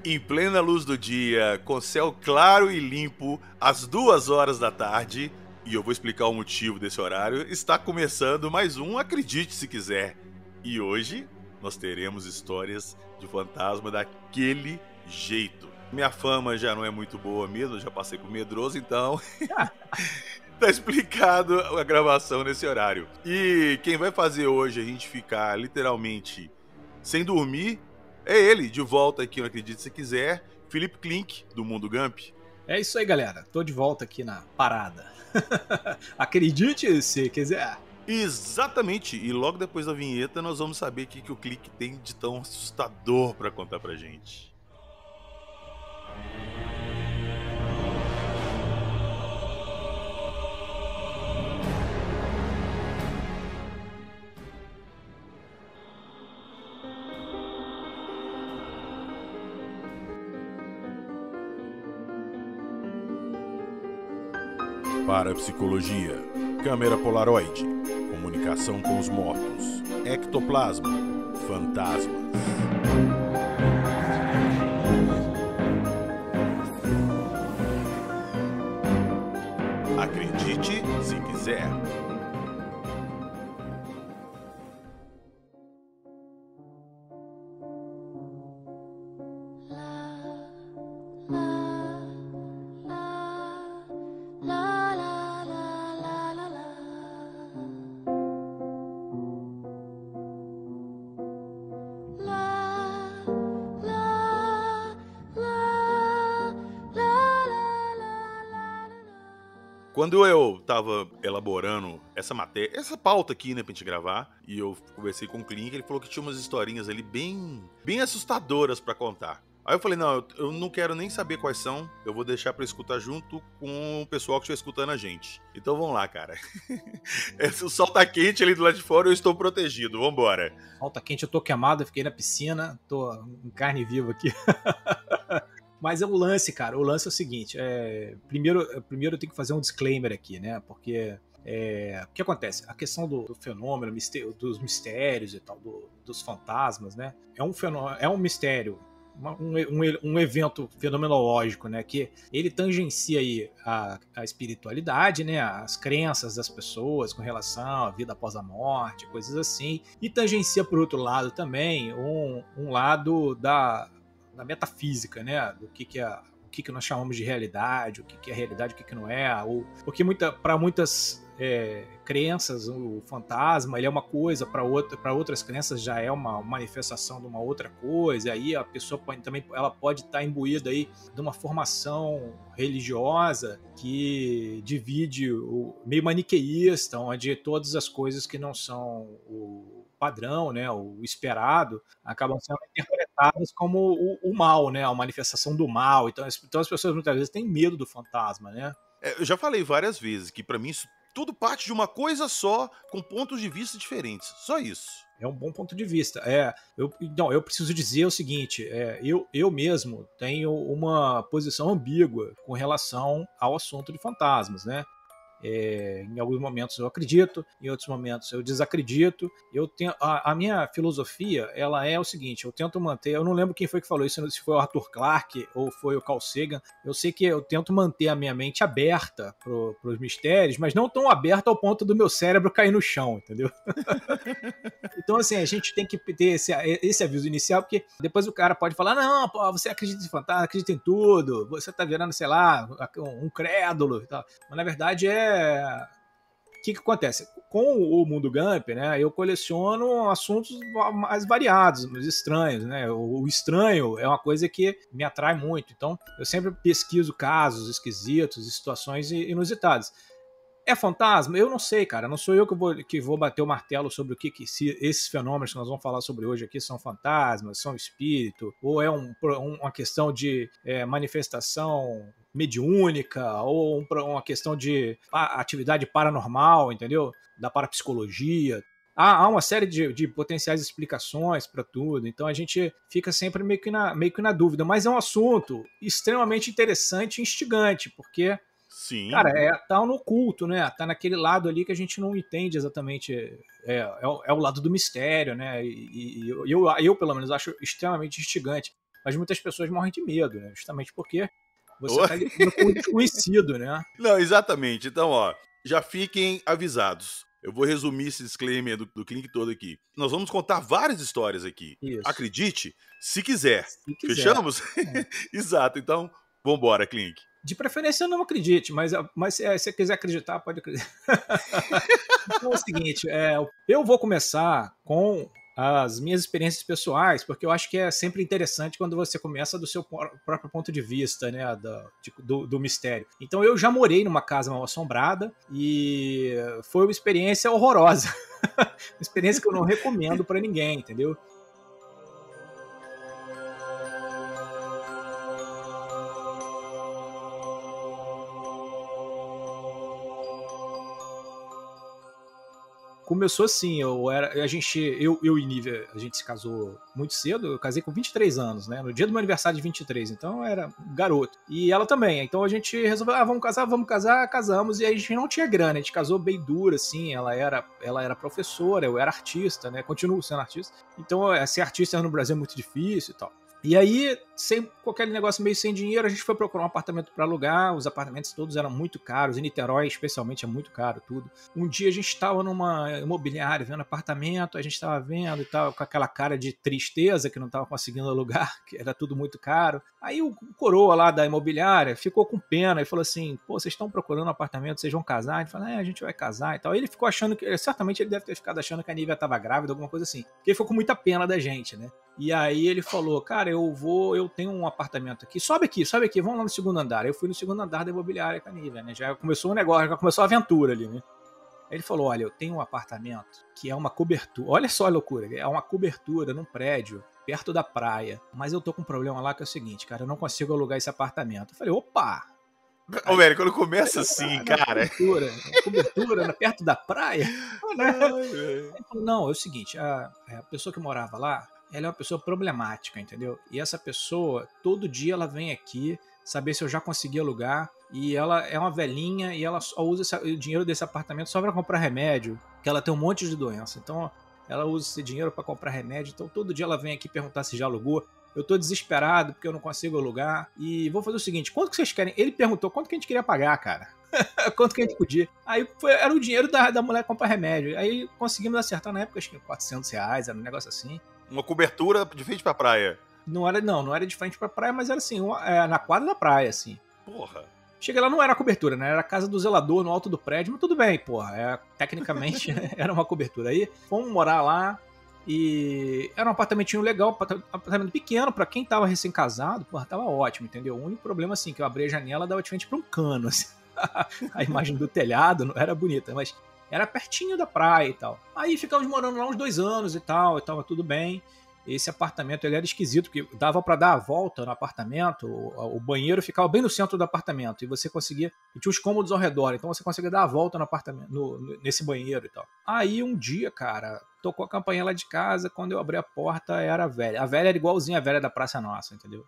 Em plena luz do dia, com céu claro e limpo, às 2 horas da tarde, e eu vou explicar o motivo desse horário, está começando mais um Acredite Se Quiser. E hoje nós teremos histórias de fantasma daquele jeito. Minha fama já não é muito boa mesmo, eu já passei por medroso, então tá explicado a gravação nesse horário. E quem vai fazer hoje a gente ficar literalmente sem dormir é ele, de volta aqui no Acredite Se Quiser, Felipe Klink, do Mundo Gump. É isso aí, galera. Tô de volta aqui na parada. Acredite se quiser. Exatamente, e logo depois da vinheta nós vamos saber o que o Klink tem de tão assustador pra contar pra gente. Parapsicologia, câmera Polaroid, comunicação com os mortos, ectoplasma, fantasmas. Acredite se quiser. Quando eu tava elaborando essa matéria, essa pauta aqui, né, pra gente gravar, e eu conversei com o Klink, ele falou que tinha umas historinhas ali bem assustadoras pra contar. Aí eu falei, não, eu não quero nem saber quais são, eu vou deixar pra escutar junto com o pessoal que estiver escutando a gente. Então vamos lá, cara. O sol tá quente ali do lado de fora, eu estou protegido, vambora. Sol tá quente, eu tô queimado, fiquei na piscina, tô em carne viva aqui. Mas é o lance, cara. O lance é o seguinte: primeiro eu tenho que fazer um disclaimer aqui, né? Porque o que acontece? A questão do fenômeno, dos mistérios e tal, dos fantasmas, né? É um mistério, um evento fenomenológico, né? Que ele tangencia aí a espiritualidade, né? As crenças das pessoas com relação à vida após a morte, coisas assim. E tangencia, por outro lado, também um lado da metafísica, né? Do que nós chamamos de realidade, o que é realidade, o que não é, porque para muitas crenças o fantasma ele é uma coisa, para outras crenças já é uma manifestação de uma outra coisa, e aí a pessoa pode estar imbuída aí de uma formação religiosa que divide meio maniqueísta, onde todas as coisas que não são o padrão, né, o esperado, acabam sendo interpretadas como o mal, né, a manifestação do mal. Então as pessoas muitas vezes têm medo do fantasma, né? Eu já falei várias vezes que pra mim isso tudo parte de uma coisa só, com pontos de vista diferentes. Só isso. É um bom ponto de vista. Eu preciso dizer o seguinte: eu mesmo tenho uma posição ambígua com relação ao assunto de fantasmas, né? Em alguns momentos eu acredito, em outros momentos eu desacredito. A minha filosofia ela é o seguinte: eu tento manter, eu não lembro quem foi que falou isso, se foi o Arthur Clarke ou foi o Carl Sagan. Eu sei que eu tento manter a minha mente aberta para os mistérios, mas não tão aberta ao ponto do meu cérebro cair no chão, entendeu? Então, assim, a gente tem que ter esse aviso inicial, porque depois o cara pode falar: não, pô, você acredita em fantasma, acredita em tudo, você tá virando, sei lá, um crédulo e tal. Mas na verdade o que acontece? Com o Mundo Gump, né, eu coleciono assuntos mais variados, mais estranhos, né? O estranho é uma coisa que me atrai muito. Então, eu sempre pesquiso casos esquisitos, situações inusitadas. É fantasma? Eu não sei, cara. Não sou eu que vou bater o martelo sobre se esses fenômenos que nós vamos falar sobre hoje aqui são fantasmas, são espírito, ou é uma questão de manifestação mediúnica, ou uma questão de atividade paranormal, entendeu? Da parapsicologia. Há uma série de potenciais explicações para tudo, então a gente fica sempre meio que na dúvida. Mas é um assunto extremamente interessante e instigante, porque Sim. cara, tá no oculto, né? Tá naquele lado ali que a gente não entende exatamente. É o lado do mistério, né? E eu, pelo menos, acho extremamente instigante. mas muitas pessoas morrem de medo, né? Justamente porque você está lidando com o desconhecido, né? Não, exatamente. Então, ó, já fiquem avisados. Eu vou resumir esse disclaimer do Clink todo aqui. Nós vamos contar várias histórias aqui. Isso. Acredite, se quiser. Se quiser. Fechamos? Exato. Então, vambora, Clink. De preferência, não acredite, mas se você quiser acreditar, pode acreditar. Então é o seguinte, eu vou começar com as minhas experiências pessoais, porque eu acho que é sempre interessante quando você começa do seu próprio ponto de vista, né, do mistério. Então eu já morei numa casa mal assombrada e foi uma experiência horrorosa. Uma experiência que eu não recomendo para ninguém, entendeu? Começou assim, eu e Nívia, a gente se casou muito cedo, eu casei com 23 anos, né, no dia do meu aniversário de 23, então eu era garoto, e ela também, então a gente resolveu, vamos casar, casamos, e a gente não tinha grana, a gente casou bem duro, assim, ela era professora, eu era artista, né, continuo sendo artista, então ser artista no Brasil é muito difícil e tal. E aí, com aquele negócio meio sem dinheiro, a gente foi procurar um apartamento para alugar. Os apartamentos todos eram muito caros. Em Niterói, especialmente, é muito caro tudo. Um dia a gente estava numa imobiliária vendo apartamento, a gente estava vendo e tal, com aquela cara de tristeza que não estava conseguindo alugar, que era tudo muito caro. Aí o coroa lá da imobiliária ficou com pena e falou assim, pô, vocês estão procurando um apartamento, vocês vão casar? A gente falou, a gente vai casar e tal. Aí ele ficou achando que, certamente ele deve ter ficado achando que a Nívia estava grávida, alguma coisa assim. Porque ele ficou com muita pena da gente, né? E aí ele falou, cara, eu tenho um apartamento aqui, sobe aqui, vamos lá no segundo andar. Eu fui no segundo andar da imobiliária com a Nívia, né? Já começou um negócio, já começou a aventura ali, né? Aí ele falou, olha, eu tenho um apartamento que é uma cobertura, olha só a loucura, é uma cobertura num prédio perto da praia, mas eu tô com um problema lá que é o seguinte, cara, eu não consigo alugar esse apartamento. Eu falei, opa! Ô, velho, quando começa assim, cara... Cobertura perto da praia? Ele falou, não, é o seguinte, a pessoa que morava lá, ela é uma pessoa problemática, entendeu? E essa pessoa, todo dia ela vem aqui saber se eu já consegui alugar, e ela é uma velhinha e ela só usa o dinheiro desse apartamento só para comprar remédio, que ela tem um monte de doença. Então ela usa esse dinheiro para comprar remédio, então todo dia ela vem aqui perguntar se já alugou. Eu tô desesperado porque eu não consigo alugar e vou fazer o seguinte, quanto que vocês querem? Ele perguntou quanto que a gente queria pagar, cara. Quanto que a gente podia. Aí era o dinheiro da mulher comprar remédio. Aí conseguimos acertar na época, acho que R$400, era um negócio assim. Uma cobertura de frente pra praia. Não era de frente pra praia, mas era assim, na quadra da praia, assim. Porra. Cheguei lá, não era cobertura, né? Era a casa do zelador no alto do prédio, mas tudo bem, porra. Tecnicamente era uma cobertura. Aí fomos morar lá e era um apartamentinho legal, apartamento pequeno, pra quem tava recém-casado, porra, tava ótimo, entendeu? O único problema, assim, que eu abri a janela, dava de frente pra um cano, assim. A imagem do telhado não era bonita, mas era pertinho da praia e tal. Aí ficamos morando lá uns 2 anos e tal, e tava tudo bem. Esse apartamento ele era esquisito, porque dava para dar a volta no apartamento, o banheiro ficava bem no centro do apartamento, e você conseguia, e tinha os cômodos ao redor, então você conseguia dar a volta no apartamento, nesse banheiro e tal. Aí um dia, cara, tocou a campainha lá de casa, quando eu abri a porta era a velha. A velha era igualzinha a velha da Praça Nossa, entendeu?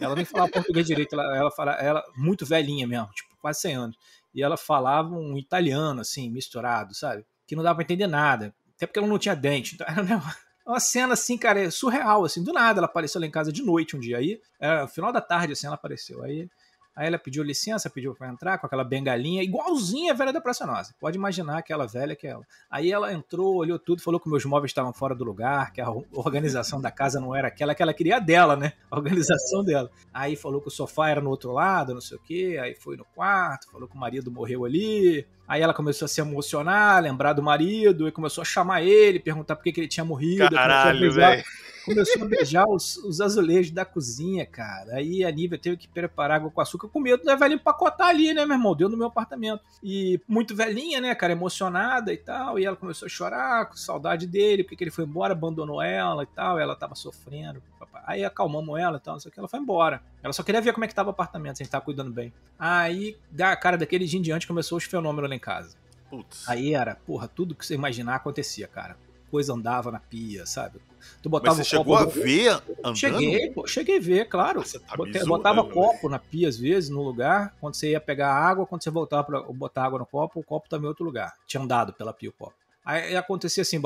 Ela nem falava português direito, ela muito velhinha mesmo, tipo, quase 100 anos. E ela falava um italiano, assim, misturado, sabe? Que não dava pra entender nada, até porque ela não tinha dente, então era uma cena assim, cara, surreal, assim, do nada ela apareceu lá em casa de noite um dia, aí, no final da tarde, assim, ela apareceu, aí ela pediu licença, pediu pra entrar com aquela bengalinha, igualzinha a velha da Praça Nossa, pode imaginar aquela velha que é ela. Aí ela entrou, olhou tudo, falou que meus móveis estavam fora do lugar, que a organização da casa não era aquela que ela queria dela, né, a organização dela. Aí falou que o sofá era no outro lado, não sei o quê, aí foi no quarto, falou que o marido morreu ali. Aí ela começou a se emocionar, lembrar do marido, e começou a chamar ele, perguntar por que ele tinha morrido. Caralho, velho. Começou a beijar os azulejos da cozinha, cara. Aí a Nívia teve que preparar água com açúcar com medo da velha empacotar ali, né, meu irmão? Deu no meu apartamento. E muito velhinha, né, cara, emocionada e tal. E ela começou a chorar, com saudade dele, porque ele foi embora, abandonou ela e tal. E ela tava sofrendo. Aí acalmamos ela e tal, não sei o que. Ela foi embora. Ela só queria ver como é que tava o apartamento, se a gente tava cuidando bem. Aí, cara, daquele dia em diante começou os fenômenos lá em casa. Putz. Aí era, porra, tudo que você imaginar acontecia, cara. Coisa andava na pia, sabe? Tu botava. Mas você chegou a ver andando? Cheguei a ver, claro. Nossa, tá botava copo na pia às vezes, no lugar. Quando você ia pegar água, quando você voltava pra botar água no copo, o copo também em outro lugar. Tinha andado pela pia o copo. Aí acontecia assim,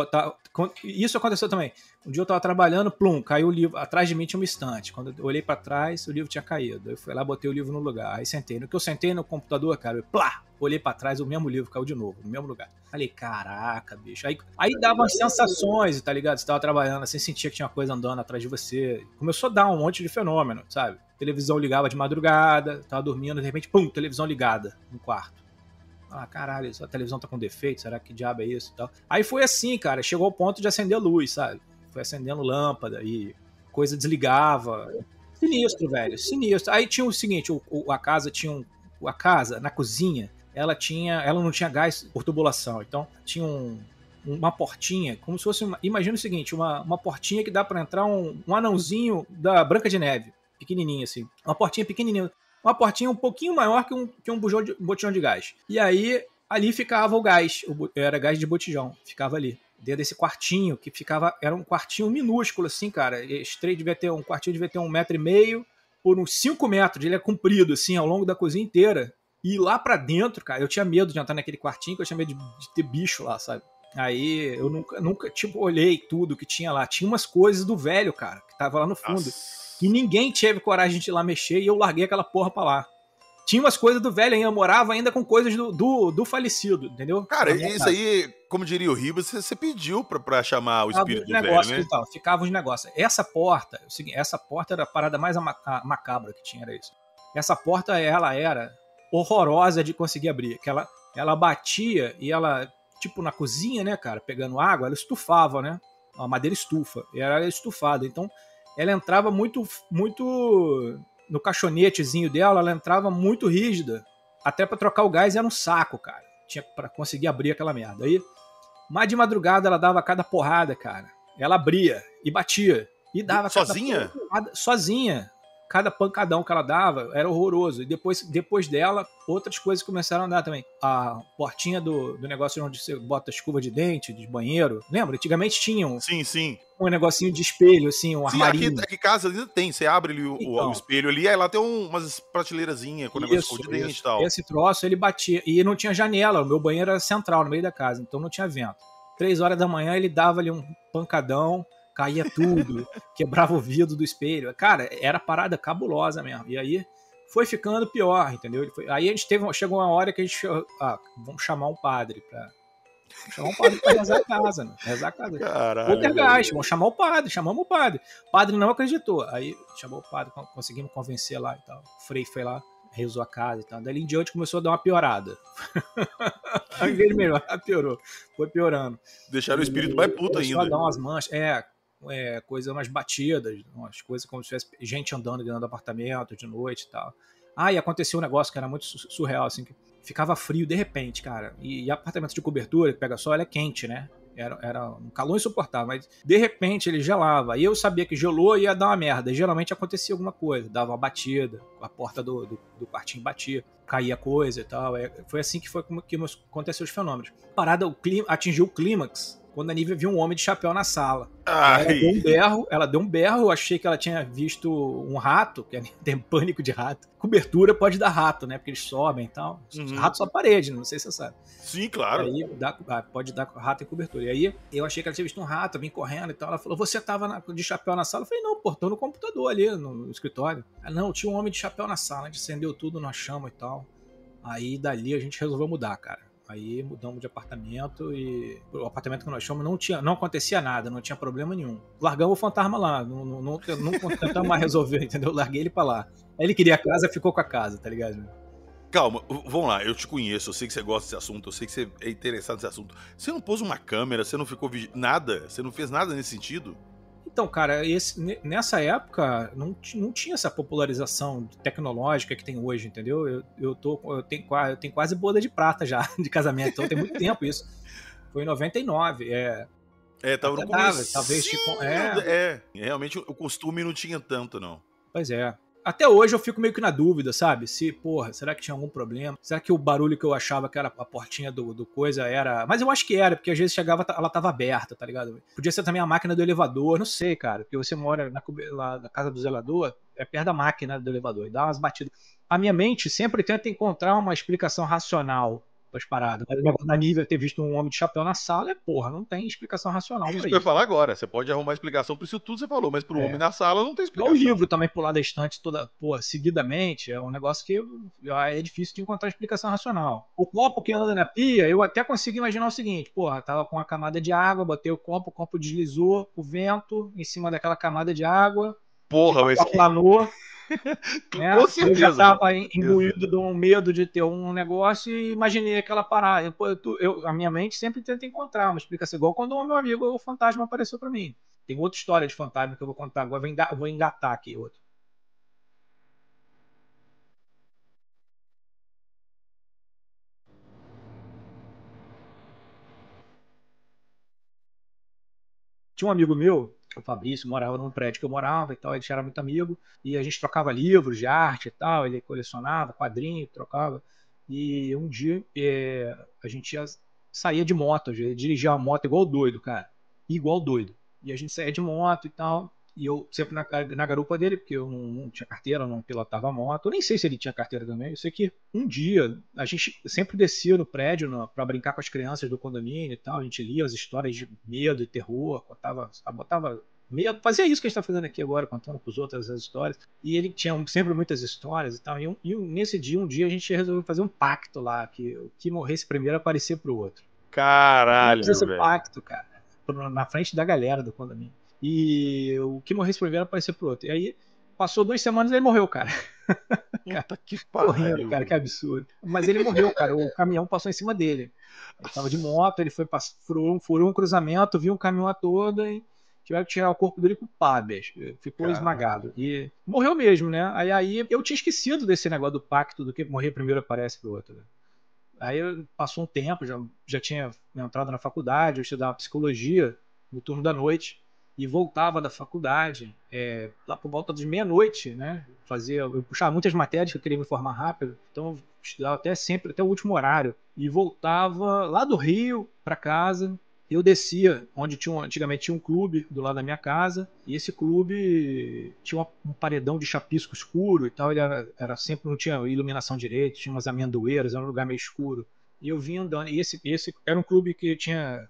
isso aconteceu também. Um dia eu tava trabalhando, plum, caiu o livro. Atrás de mim tinha uma estante. Quando eu olhei pra trás, o livro tinha caído. Eu fui lá, botei o livro no lugar. Aí sentei. No que eu sentei no computador, cara, plá! Olhei pra trás, o mesmo livro caiu de novo, no mesmo lugar. Falei, caraca, bicho. Aí dava umas sensações, tá ligado? Você tava trabalhando assim, sentia que tinha uma coisa andando atrás de você. Começou a dar um monte de fenômeno, sabe? Televisão ligava de madrugada, tava dormindo, de repente, pum, televisão ligada no quarto. Ah, caralho, a televisão tá com defeito, será que diabo é isso e tal? Aí foi assim, cara, chegou ao ponto de acender a luz, sabe? Foi acendendo lâmpada e coisa desligava. Sinistro, velho, sinistro. Aí tinha o seguinte, a casa tinha a casa, na cozinha, ela não tinha gás por tubulação, então tinha uma portinha, como se fosse, imagina o seguinte, uma portinha que dá pra entrar um anãozinho da Branca de Neve, pequenininho assim, uma portinha pequenininha, uma portinha um pouquinho maior que um botijão de gás. E aí, ali ficava o gás, era gás de botijão, ficava ali, dentro desse quartinho, que ficava, era um quartinho minúsculo assim, cara, um quartinho devia ter 1,5 metro, por uns 5 metros, ele é comprido assim, ao longo da cozinha inteira. E lá pra dentro, cara, eu tinha medo de entrar naquele quartinho, que eu tinha medo de ter bicho lá, sabe? Aí eu nunca, tipo, olhei tudo que tinha lá. Tinha umas coisas do velho, cara, que tava lá no fundo. Nossa. E ninguém teve coragem de ir lá mexer e eu larguei aquela porra pra lá. Tinha umas coisas do velho ainda, eu morava ainda com coisas do falecido, entendeu? Cara, isso aí, como diria o Ribas, você pediu pra chamar o espírito do velho, né? Então, ficava uns negócios. Essa porta era a parada mais macabra que tinha, era isso. Essa porta, ela era horrorosa de conseguir abrir. Que ela batia e ela, tipo na cozinha, né, cara, pegando água, ela estufava, né? A madeira estufa. E ela era estufada. Então, ela entrava muito no caixonetezinho dela, ela entrava muito rígida. Até pra trocar o gás era um saco, cara. Tinha pra conseguir abrir aquela merda. Aí, mais de madrugada, ela dava cada porrada, cara. Ela abria e batia. E dava sozinha? Sozinha. Cada pancadão que ela dava era horroroso. E depois dela, outras coisas começaram a andar também. A portinha do negócio onde você bota escova de dente, de banheiro. Lembra? Antigamente tinham. Sim. Um negocinho de espelho, assim, um armarinho. Aqui casa ainda tem. Você abre ali o espelho ali, aí lá tem umas prateleirazinhas com negócio de escova de dente e tal. Esse troço, ele batia. E não tinha janela. O meu banheiro era central, no meio da casa. Então não tinha vento. 3 horas da manhã, ele dava ali um pancadão. Caía tudo, quebrava o vidro do espelho. Cara, era parada cabulosa mesmo. E aí foi ficando pior, entendeu? Aí a gente chegou uma hora que a gente... vamos chamar um padre pra rezar a casa, né? Rezar a casa. Caralho. Vamos chamar o padre, chamamos o padre. O padre não acreditou. Aí chamou o padre, conseguimos convencer lá e tal. O Frei foi lá, rezou a casa e tal. Dali em diante começou a dar uma piorada. Ao invés de melhorar, piorou. Foi piorando. Deixaram o espírito mais puto ainda. Começou a dar umas manchas. Coisa, umas batidas, umas coisas como se tivesse gente andando dentro do apartamento de noite e tal. E aconteceu um negócio que era muito surreal, assim, que ficava frio de repente, cara. E apartamento de cobertura, que pega sol, ele é quente, né? Era um calor insuportável, mas de repente ele gelava. E eu sabia que gelou e ia dar uma merda. E geralmente acontecia alguma coisa, dava uma batida, a porta do quartinho batia, caía coisa e tal. Foi assim que aconteceu os fenômenos. A parada, atingiu o clímax quando a Nívia viu um homem de chapéu na sala. Ela deu um berro, eu achei que ela tinha visto um rato, que tem pânico de rato. Cobertura pode dar rato, né? Porque eles sobem e tal. Rato só parede, não sei se você sabe. Sim, claro. Aí pode dar rato em cobertura. E aí eu achei que ela tinha visto um rato, vim correndo e tal. Ela falou, você tava de chapéu na sala? Eu falei, não, pô, tô no computador ali, no escritório. Não, tinha um homem de chapéu na sala, a gente acendeu tudo na chama e tal. Aí dali a gente resolveu mudar, cara. Aí mudamos de apartamento e o apartamento que nós chamamos não acontecia nada, não tinha problema nenhum. Largamos o fantasma lá, não tentamos mais resolver, entendeu? Larguei ele pra lá. Aí ele queria a casa, ficou com a casa, tá ligado? Calma, vamos lá, eu te conheço, eu sei que você gosta desse assunto, eu sei que você é interessado nesse assunto. Você não pôs uma câmera, você não ficou nada? Você não fez nada nesse sentido? Então, cara, nessa época não tinha essa popularização tecnológica que tem hoje, entendeu? Eu tenho quase boda de prata já, de casamento, então tem muito tempo isso. Foi em 99, tava no começo. Talvez tipo, realmente o costume não tinha tanto, não. Pois é. Até hoje eu fico meio que na dúvida, sabe? Será que tinha algum problema? Será que o barulho que eu achava que era a portinha do coisa era... Mas eu acho que era, porque às vezes chegava, ela tava aberta, tá ligado? Podia ser também a máquina do elevador, não sei, cara. Porque você mora lá na casa do zelador, é perto da máquina do elevador, e dá umas batidas. A minha mente sempre tenta encontrar uma explicação racional as paradas. Mas o negócio da Nívea ter visto um homem de chapéu na sala, porra, não tem explicação racional Isso pra que eu ia isso. falar agora. Você pode arrumar explicação pra isso tudo que você falou, mas pro homem na sala não tem Igual o explicação. livro também pular da estante toda, pô, seguidamente, é um negócio que é difícil de encontrar explicação racional. O copo que anda na pia, eu até consigo imaginar o seguinte, porra, tava com uma camada de água, botei o copo deslizou, o vento em cima daquela camada de água, Porra, mas que... planou, né? Com Eu já certeza. tava imbuído de um medo de ter um negócio e imaginei aquela parada. Pô, a minha mente sempre tenta encontrar uma explicação, igual quando o meu amigo, o fantasma, apareceu pra mim. Tem outra história de fantasma que eu vou contar agora, vou engatar aqui outro. Tinha um amigo meu, o Fabrício, morava num prédio que eu morava e tal, ele era muito amigo, e a gente trocava livros de arte e tal, ele colecionava quadrinho, trocava, e um dia a gente saía de moto, ele dirigia uma moto igual doido, cara, igual doido, e a gente saía de moto e tal, e eu sempre na garupa dele, porque eu não tinha carteira, não pilotava moto, eu nem sei se ele tinha carteira também, eu sei que um dia a gente sempre descia no prédio para brincar com as crianças do condomínio e tal, a gente lia as histórias de medo e terror, botava medo, fazia isso que a gente tá fazendo aqui agora, contando pros outros as histórias, e ele tinha sempre muitas histórias e tal, nesse dia, um dia a gente resolveu fazer um pacto lá, que o que morresse primeiro aparecia pro outro. Caralho, Esse velho. pacto, cara, na frente da galera do condomínio. E o que morresse primeiro aparecia pro outro. E aí, passou 2 semanas e ele morreu, cara. Puta que Correndo, pariu. cara, que absurdo. Mas ele morreu, cara. O caminhão passou em cima dele. Ele tava de moto, ele furou um cruzamento, viu um caminhão todo e tiveram que tirar o corpo dele com pá, bicho. Ficou Caralho. esmagado. E morreu mesmo, né? Aí eu tinha esquecido desse negócio do pacto, do que morrer primeiro aparece pro outro. Né? Aí passou um tempo, já tinha entrado na faculdade, eu estudava psicologia no turno da noite e voltava da faculdade lá por volta de meia-noite, né? Eu puxava muitas matérias que eu queria me formar rápido, então eu estudava até o último horário e voltava lá do Rio para casa. Eu descia onde antigamente tinha um clube do lado da minha casa, e esse clube tinha um paredão de chapisco escuro e tal, ele era sempre, não tinha iluminação direita, tinha umas amendoeiras, era um lugar meio escuro. E eu vinha andando, e esse era um clube que tinha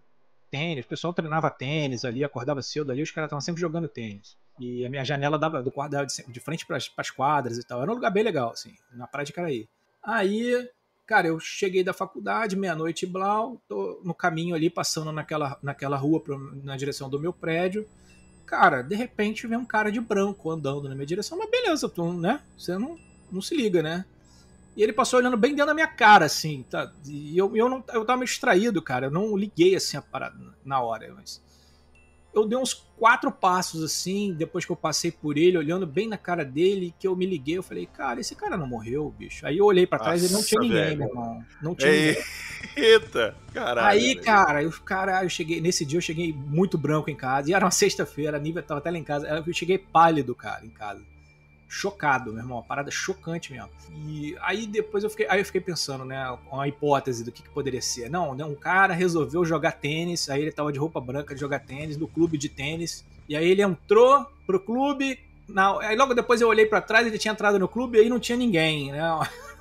tênis, o pessoal treinava tênis ali, acordava cedo ali, os caras estavam sempre jogando tênis. E a minha janela do quarto dava de frente para as quadras e tal, era um lugar bem legal, assim, na praia de Caraí. Aí, cara, eu cheguei da faculdade, meia-noite e blau, tô no caminho ali, passando naquela rua na direção do meu prédio. Cara, de repente vem um cara de branco andando na minha direção, mas beleza, né? Você não se liga, né? E ele passou olhando bem dentro da minha cara, assim, tá? E eu tava meio distraído, cara, eu não liguei assim a parada na hora, mas eu dei uns 4 passos assim, depois que eu passei por ele, olhando bem na cara dele, que eu me liguei, eu falei, cara, esse cara não morreu, bicho. Aí eu olhei pra trás e não tinha ninguém, velho. meu irmão. Não tinha ninguém. Eita, caralho. Aí, cara, eu cheguei, nesse dia eu cheguei muito branco em casa, e era uma sexta-feira, a Nívia tava até lá em casa, eu cheguei pálido, cara, em casa. Chocado, meu irmão, uma parada chocante mesmo. E aí depois eu fiquei pensando, né, uma hipótese do que poderia ser. Não, um cara resolveu jogar tênis, aí ele tava de roupa branca de jogar tênis, no clube de tênis, e aí ele entrou pro clube, aí logo depois eu olhei pra trás, ele tinha entrado no clube e aí não tinha ninguém, né?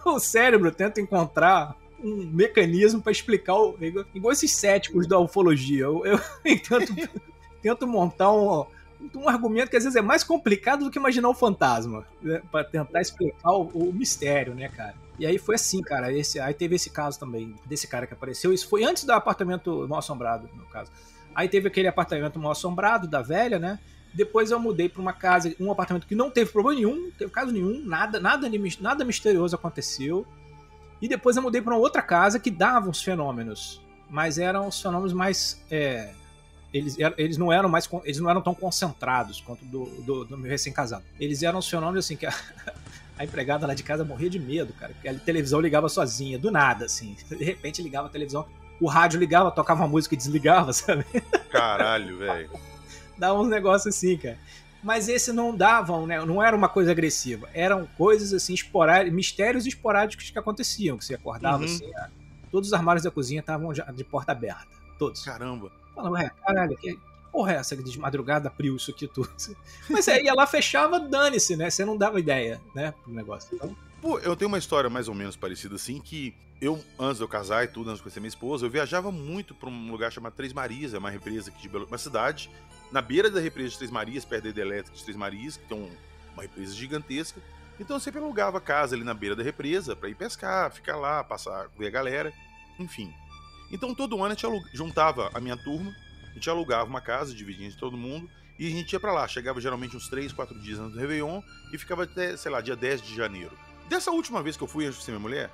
O cérebro tenta encontrar um mecanismo pra explicar, igual esses céticos da ufologia, eu tento montar um argumento que às vezes é mais complicado do que imaginar o fantasma, né? Pra tentar explicar o mistério, né, cara? E aí foi assim, cara, aí teve esse caso também, desse cara que apareceu, isso foi antes do apartamento mal assombrado, no caso. Aí teve aquele apartamento mal assombrado da velha, né? Depois eu mudei pra uma casa, um apartamento que não teve problema nenhum, não teve caso nenhum, nada misterioso aconteceu. E depois eu mudei pra uma outra casa que dava uns fenômenos, mas eram os fenômenos mais... Eles não eram tão concentrados quanto do meu recém-casado. Eles eram os fenômenos assim que a empregada lá de casa morria de medo, cara, porque a televisão ligava sozinha, do nada, assim. De repente ligava a televisão, o rádio ligava, tocava uma música e desligava, sabe? Caralho, velho. Dava uns negócios assim, cara. Mas esse não davam, né? Não era uma coisa agressiva. Eram coisas assim, mistérios esporádicos que aconteciam, que você acordava assim, todos os armários da cozinha estavam de porta aberta. Todos. Caramba. Falava, caralho, que porra é essa de madrugada abriu isso aqui tudo? Mas aí ia lá, fechava, dane-se, né? Você não dava ideia, né, pro negócio. Então, Pô, eu tenho uma história mais ou menos parecida assim, que eu, antes de eu casar e tudo, antes de conhecer minha esposa, eu viajava muito pra um lugar chamado Três Marias, é uma represa aqui de uma cidade, na beira da represa de Três Marias, perto da hidrelétrica de Três Marias, que tem uma represa gigantesca. Então eu sempre alugava casa ali na beira da represa pra ir pescar, ficar lá, passar, ver a galera, enfim. Então todo ano a gente juntava a minha turma, a gente alugava uma casa, dividia entre todo mundo, e a gente ia pra lá. Chegava geralmente uns 3, 4 dias antes do Réveillon e ficava até, sei lá, dia 10 de janeiro. Dessa última vez que eu fui antes de ser minha mulher,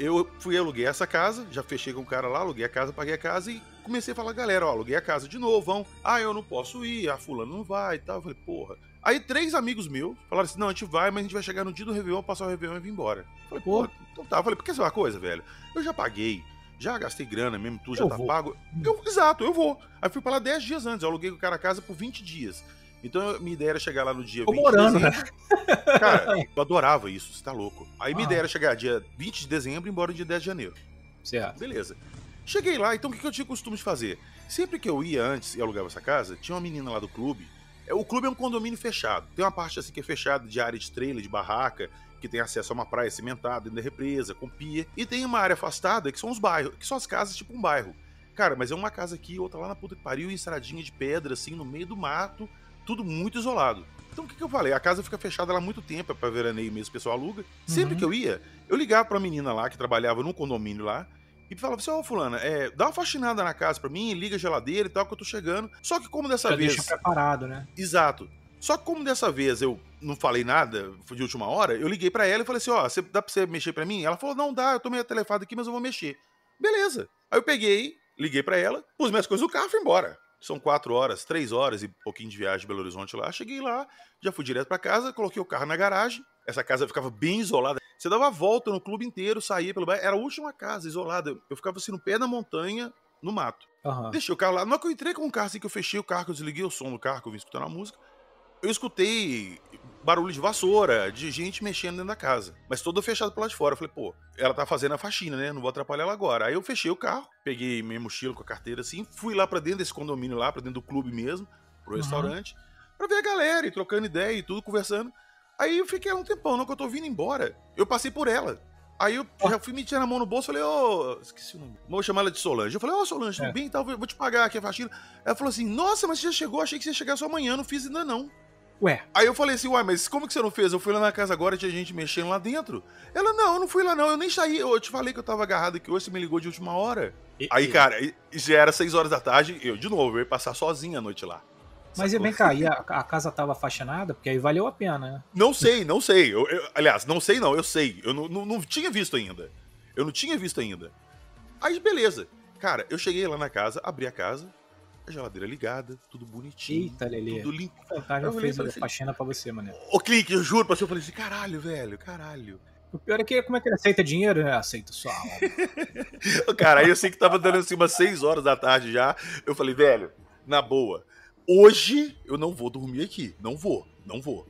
eu fui e aluguei essa casa, já fechei com o cara lá, aluguei a casa, paguei a casa e comecei a falar, galera, ó, aluguei a casa de novo, vão. Ah, eu não posso ir, a fulano não vai e tal. Eu falei, porra. Aí 3 amigos meus falaram assim, não, a gente vai, mas a gente vai chegar no dia do Réveillon, passar o Réveillon e vir embora. Eu falei, pô, então tá. Eu falei, porque essa é uma coisa, velho, eu já paguei, já gastei grana mesmo, tudo já tá pago. Exato, eu vou. Aí fui pra lá 10 dias antes, eu aluguei com o cara a casa por 20 dias. Então, minha ideia era chegar lá no dia 20 de dezembro. Né? Cara, eu adorava isso, você tá louco. Aí minha ideia era chegar dia 20 de dezembro e ir embora dia 10 de janeiro. Certo. Beleza. Cheguei lá, então o que eu tinha costume de fazer? Sempre que eu ia antes e alugava essa casa, tinha uma menina lá do clube. O clube é um condomínio fechado. Tem uma parte assim que é fechada de área de trailer, de barraca, que tem acesso a uma praia cimentada dentro da represa, com pia. E tem uma área afastada que são os bairros, que são as casas tipo um bairro. Cara, mas é uma casa aqui, outra lá na puta que pariu, estradinha de pedra, assim, no meio do mato. Tudo muito isolado. Então o que eu falei? A casa fica fechada lá há muito tempo, é pra veraneio mesmo, o pessoal aluga. Sempre que eu ia, eu ligava pra menina lá, que trabalhava num condomínio lá, e falava assim, ó, fulana, dá uma faxinada na casa pra mim, liga a geladeira e tal, que eu tô chegando. Só que como dessa vez... deixa preparado, né? Exato. Só que como dessa vez eu não falei nada, foi de última hora, eu liguei pra ela e falei assim, ó, dá pra você mexer pra mim? Ela falou, não, dá, eu tô meio atarefado aqui, mas eu vou mexer. Beleza. Aí eu peguei, liguei pra ela, pus minhas coisas no carro e fui embora. São 4 horas, 3 horas e pouquinho de viagem de Belo Horizonte lá. Cheguei lá, já fui direto pra casa, coloquei o carro na garagem. Essa casa ficava bem isolada. Você dava a volta no clube inteiro, saía pelo bairro. Era a última casa isolada. Eu ficava assim no pé da montanha, no mato. Deixei o carro lá. Na hora que eu entrei com o carro, assim que eu fechei o carro, que eu desliguei o som do carro, que eu vim escutando a música, eu escutei barulho de vassoura, de gente mexendo dentro da casa. Mas todo fechado pro lado de fora. Eu falei, pô, ela tá fazendo a faxina, né? Não vou atrapalhar ela agora. Aí eu fechei o carro, peguei minha mochila com a carteira assim, fui lá pra dentro desse condomínio lá, pra dentro do clube mesmo, pro restaurante, pra ver a galera e trocando ideia e tudo, conversando. Aí eu fiquei um tempão, não que eu tô vindo embora. Eu passei por ela. Aí eu já fui metindo a mão no bolso, falei, esqueci o nome. Vou chamar ela de Solange. Eu falei, Solange, tudo bem e tal, vou te pagar aqui a faxina. Ela falou assim, nossa, mas você já chegou, achei que você ia chegar só amanhã, não fiz ainda não. Ué. Aí eu falei assim, mas como que você não fez? Eu fui lá na casa agora, tinha gente mexendo lá dentro. Ela, não, eu não fui lá não, eu nem saí. Eu te falei que eu tava agarrado aqui hoje, você me ligou de última hora. Aí, cara, já era 6 horas da tarde, eu ia passar sozinho a noite lá. Mas vem cá, e a casa tava faxinada? Porque aí valeu a pena, né? Não sei. Aliás, não sei não, eu sei. Eu não tinha visto ainda. Eu não tinha visto ainda. Aí, beleza. Cara, eu cheguei lá na casa, abri a casa, a geladeira ligada, tudo bonitinho. Eita, Lelê. Tudo limpo. O fantasma fez a faxina pra você, mano. Ô, Clique, eu juro pra você, eu falei assim, caralho, velho, caralho. O pior é que, como é que ele aceita dinheiro, né? Aceita só. Cara, aí eu sei que tava dando assim umas 6 horas da tarde já. Eu falei, velho, na boa, hoje eu não vou dormir aqui. Não vou. O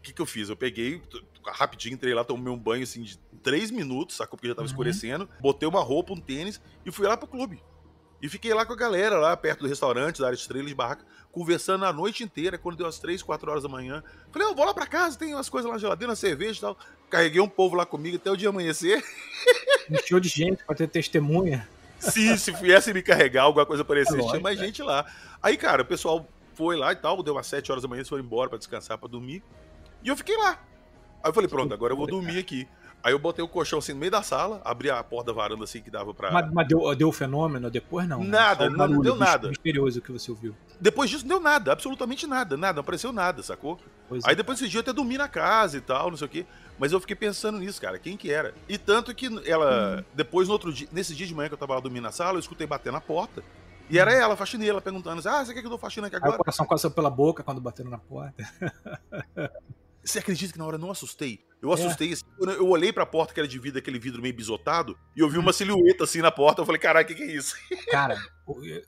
que eu fiz? Eu peguei, rapidinho, entrei lá, tomei um banho assim de 3 minutos, sacou? Porque já tava escurecendo. Botei uma roupa, um tênis e fui lá pro clube. E fiquei lá com a galera, lá perto do restaurante, da área de trailer, de barraca, conversando a noite inteira, quando deu as 3, 4 horas da manhã. Falei, vou lá pra casa, tem umas coisas lá na geladeira, uma cerveja e tal. Carreguei um povo lá comigo até o dia amanhecer. Encheu de gente pra ter testemunha. Sim, se viesse me carregar, alguma coisa parecida, tinha mais gente lá. Aí, cara, o pessoal foi lá e tal, deu umas 7 horas da manhã, eles foram embora pra descansar, pra dormir. E eu fiquei lá. Aí eu falei, pronto, agora eu vou dormir aqui. Aí eu botei o colchão assim no meio da sala, abri a porta da varanda assim que dava pra... Mas deu fenômeno depois, não? Nada, não deu nada. Misterioso que você ouviu. Depois disso não deu nada, absolutamente nada, não apareceu nada, sacou? Aí depois desse dia eu até dormi na casa e tal, não sei o quê. Mas eu fiquei pensando nisso, cara, quem que era? E tanto que ela, depois no outro dia, nesse dia de manhã que eu tava lá dormindo na sala, eu escutei bater na porta. E era ela, a faxineira, perguntando assim, você quer que eu dou faxina aqui agora? Aí o coração coçou pela boca quando bateram na porta. Você acredita que na hora eu não assustei? Eu assustei, assim, quando eu olhei pra porta que era de vidro, aquele vidro meio bisotado, e eu vi uma silhueta assim na porta, eu falei, caralho, o que é isso? Cara,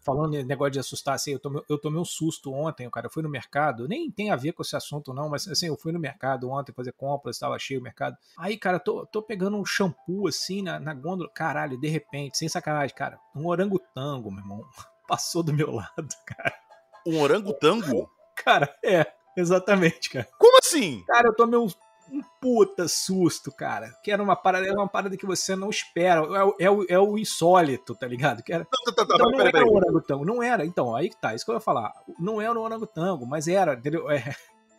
falando em negócio de assustar, assim, eu tomei um susto ontem, cara, eu fui no mercado, nem tem a ver com esse assunto não, mas assim, eu fui no mercado ontem fazer compras, estava cheio o mercado, aí, cara, tô pegando um shampoo, assim, na gôndola, caralho, de repente, sem sacanagem, cara, um orangotango, meu irmão, passou do meu lado, cara. Um orangotango? Cara, exatamente, cara. Como assim? Cara, eu tomei um um puta susto, cara. Que era uma parada que você não espera. É o insólito, tá ligado? Que era... Então, não era o orangotango. Não era. Então, aí que tá. Isso que eu ia falar. Não era o orangotango, mas era, entendeu?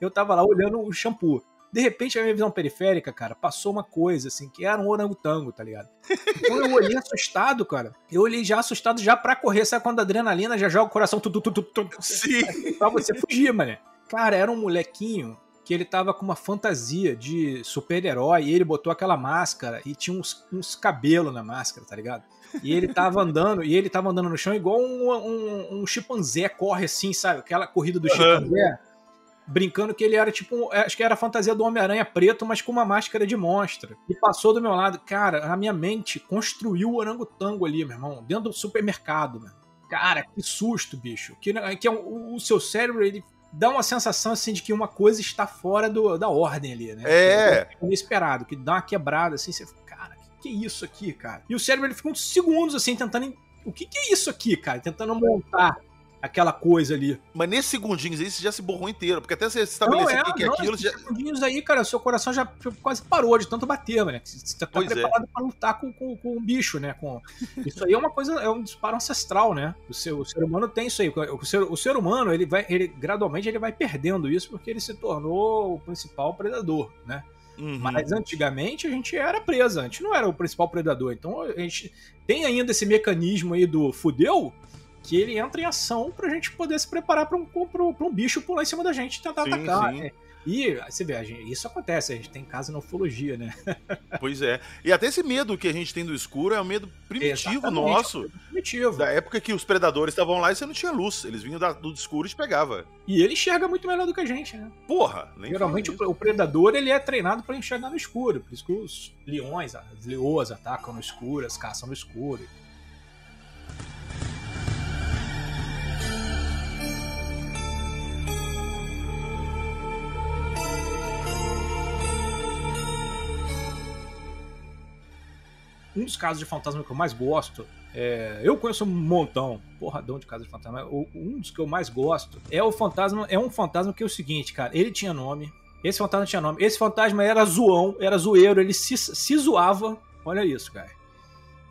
Eu tava lá olhando o shampoo. De repente, a minha visão periférica, cara, passou uma coisa, assim, que era um orangotango, tá ligado? Então eu olhei assustado, cara. Eu olhei já assustado já pra correr. Sabe quando a adrenalina já joga o coração Sim. pra você fugir, mané. Cara, era um molequinho que ele tava com uma fantasia de super-herói e ele botou aquela máscara e tinha uns cabelos na máscara, tá ligado? E ele tava andando no chão igual um chimpanzé corre assim, sabe? Aquela corrida do chimpanzé. Brincando que ele era tipo, acho que era a fantasia do Homem-Aranha preto, mas com uma máscara de monstro. E passou do meu lado. Cara, a minha mente construiu o orangotango ali, meu irmão, dentro do supermercado, mano. Cara, que susto, bicho. Que o seu cérebro, ele dá uma sensação assim de que uma coisa está fora da ordem ali, né? É. Inesperado, que dá uma quebrada assim, você fala, cara, que é isso aqui, cara? E o cérebro, ele fica uns segundos assim, tentando... O que é isso aqui, cara? Tentando montar aquela coisa ali. Mas nesses segundinhos aí você já se borrou inteiro, porque até você estabelecer o que é aquilo... Esses segundinhos aí, cara, seu coração já quase parou de tanto bater, né? Você tá preparado pra lutar com um bicho, né? Isso aí é uma coisa, é um disparo ancestral, né? O ser humano tem isso aí. O ser humano, ele gradualmente ele vai perdendo isso porque ele se tornou o principal predador, né? Uhum. Mas antigamente a gente era presa, a gente não era o principal predador. Então a gente tem ainda esse mecanismo aí do fudeu, que ele entra em ação pra gente poder se preparar pra um bicho pular em cima da gente e tentar atacar. Sim. E você vê, isso acontece, a gente tem caso na ufologia, né? Pois é. E até esse medo que a gente tem do escuro é um medo primitivo nosso. Primitivo. Da época que os predadores estavam lá e você não tinha luz. Eles vinham do escuro e te pegavam. E ele enxerga muito melhor do que a gente, né? Porra! Geralmente o predador, ele é treinado pra enxergar no escuro. Por isso que os leões, as leoas atacam no escuro, as caçam no escuro. Um dos casos de fantasma que eu mais gosto, eu conheço um montão, porradão de casos de fantasma, um dos que eu mais gosto é um fantasma que é o seguinte, cara, ele tinha nome, esse fantasma tinha nome, esse fantasma era zoão, era zoeiro, ele se zoava, olha isso, cara.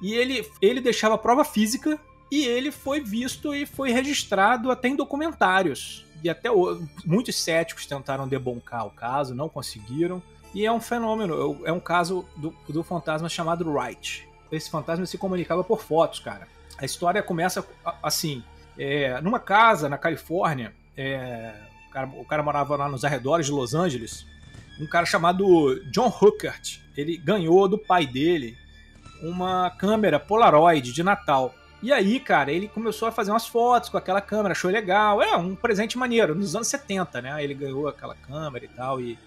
E ele deixava prova física e ele foi visto e foi registrado até em documentários. E até muitos céticos tentaram debuncar o caso, não conseguiram. E é um fenômeno, é um caso do fantasma chamado Wright. Esse fantasma se comunicava por fotos, cara. A história começa assim, numa casa na Califórnia, o cara morava lá nos arredores de Los Angeles, um cara chamado John Huckert, ele ganhou do pai dele uma câmera Polaroid de Natal. E aí, cara, ele começou a fazer umas fotos com aquela câmera, achou legal, um presente maneiro, nos anos 70, né? Ele ganhou aquela câmera e tal, e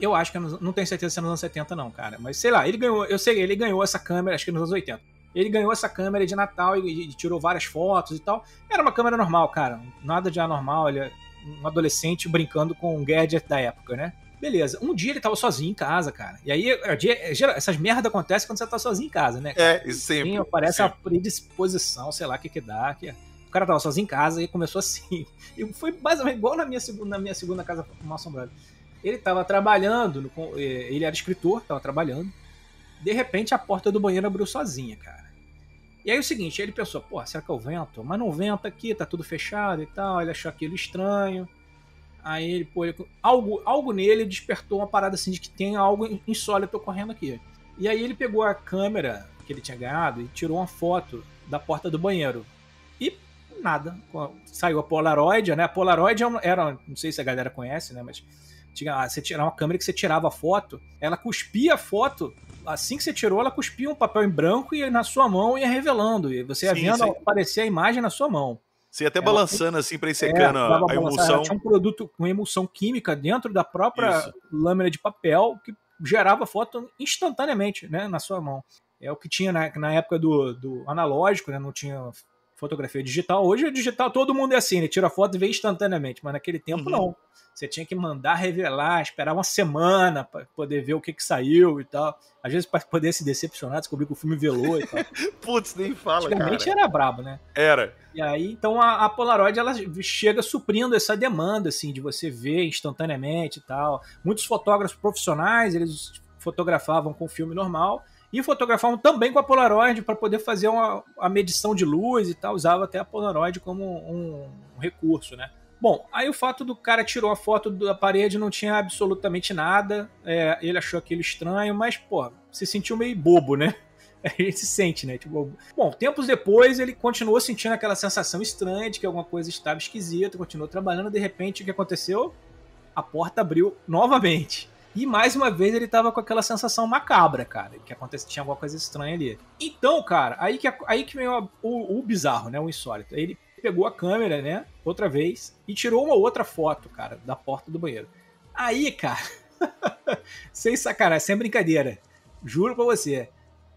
eu acho que não tenho certeza se é nos anos 70 não, cara. Mas sei lá, ele ganhou essa câmera, acho que nos anos 80. Ele ganhou essa câmera de Natal e tirou várias fotos e tal. Era uma câmera normal, cara. Nada de anormal. Ele é um adolescente brincando com um gadget da época, né? Beleza. Um dia ele tava sozinho em casa, cara. E aí, essas merdas acontecem quando você tá sozinho em casa, né? Isso sempre. Sim, parece sempre. uma predisposição, sei lá o que dá. O cara tava sozinho em casa e começou assim. E foi mais ou menos igual na minha segunda casa mal assombrada. Ele estava trabalhando, ele era escritor, estava trabalhando. De repente, a porta do banheiro abriu sozinha, cara. E aí o seguinte, ele pensou, pô, será que eu vento? Mas não venta aqui, tá tudo fechado e tal. Ele achou aquilo estranho. Aí, algo nele despertou uma parada assim de que tem algo insólito ocorrendo aqui. E aí ele pegou a câmera que ele tinha ganhado e tirou uma foto da porta do banheiro. E nada. Saiu a Polaroid, né? A Polaroid era, não sei se a galera conhece, né? Mas você tirava uma câmera que você tirava a foto, ela cuspia a foto, assim que você tirou, ela cuspia um papel em branco e na sua mão ia revelando, e você ia vendo aparecer a imagem na sua mão. Você ia até balançando assim pra ir secando a emulsão. Tinha um produto com emulsão química dentro da própria lâmina de papel que gerava foto instantaneamente, né, na sua mão. É o que tinha na época do analógico, né, não tinha fotografia digital. Hoje, o digital, todo mundo é assim, né? Tira foto e vê instantaneamente, mas naquele tempo não. Você tinha que mandar revelar, esperar uma semana para poder ver o que saiu e tal. Às vezes, para poder se decepcionar, descobrir que o filme velou e tal. Putz, nem fala, Antigamente cara. era brabo, né? Era. E aí, então, a Polaroid, ela chega suprindo essa demanda, assim, de você ver instantaneamente e tal. Muitos fotógrafos profissionais, eles fotografavam com filme normal e fotografavam também com a Polaroid para poder fazer a medição de luz e tal. Usava até a Polaroid como um recurso, né? Bom, aí o fato do cara tirou a foto da parede, não tinha absolutamente nada, ele achou aquilo estranho, mas, pô, se sentiu meio bobo, né? A gente se sente, né? Tipo, bom, tempos depois ele continuou sentindo aquela sensação estranha de que alguma coisa estava esquisita, continuou trabalhando, de repente o que aconteceu? A porta abriu novamente. E mais uma vez ele tava com aquela sensação macabra, cara, que tinha alguma coisa estranha ali. Então, cara, aí que vem o bizarro, né? O insólito. Ele pegou a câmera, né? Outra vez, e tirou uma outra foto, cara, da porta do banheiro. Aí, cara, sem sacanagem, sem brincadeira, juro pra você,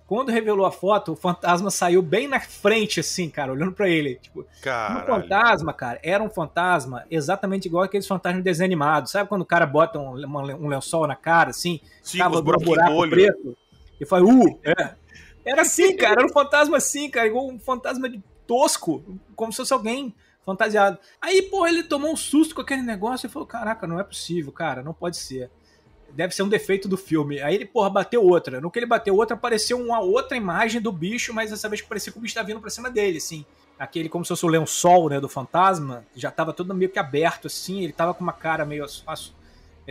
quando revelou a foto, o fantasma saiu bem na frente, assim, cara, olhando pra ele. Tipo, o fantasma, cara, era um fantasma exatamente igual aqueles fantasmas de desenho animado. Sabe quando o cara bota um lençol na cara, assim? Sim, tava os um buraco preto. E foi, Era assim, cara, era um fantasma assim, cara, igual um fantasma tosco, como se fosse alguém fantasiado. Aí, pô, ele tomou um susto com aquele negócio e falou, caraca, não é possível, cara, não pode ser. Deve ser um defeito do filme. Aí ele, porra, bateu outra. No que ele bateu outra, apareceu uma outra imagem do bicho, mas dessa vez parecia que o bicho tá vindo pra cima dele, assim. Aquele, como se fosse o lençol, né, do fantasma, já tava todo meio que aberto, assim, ele tava com uma cara meio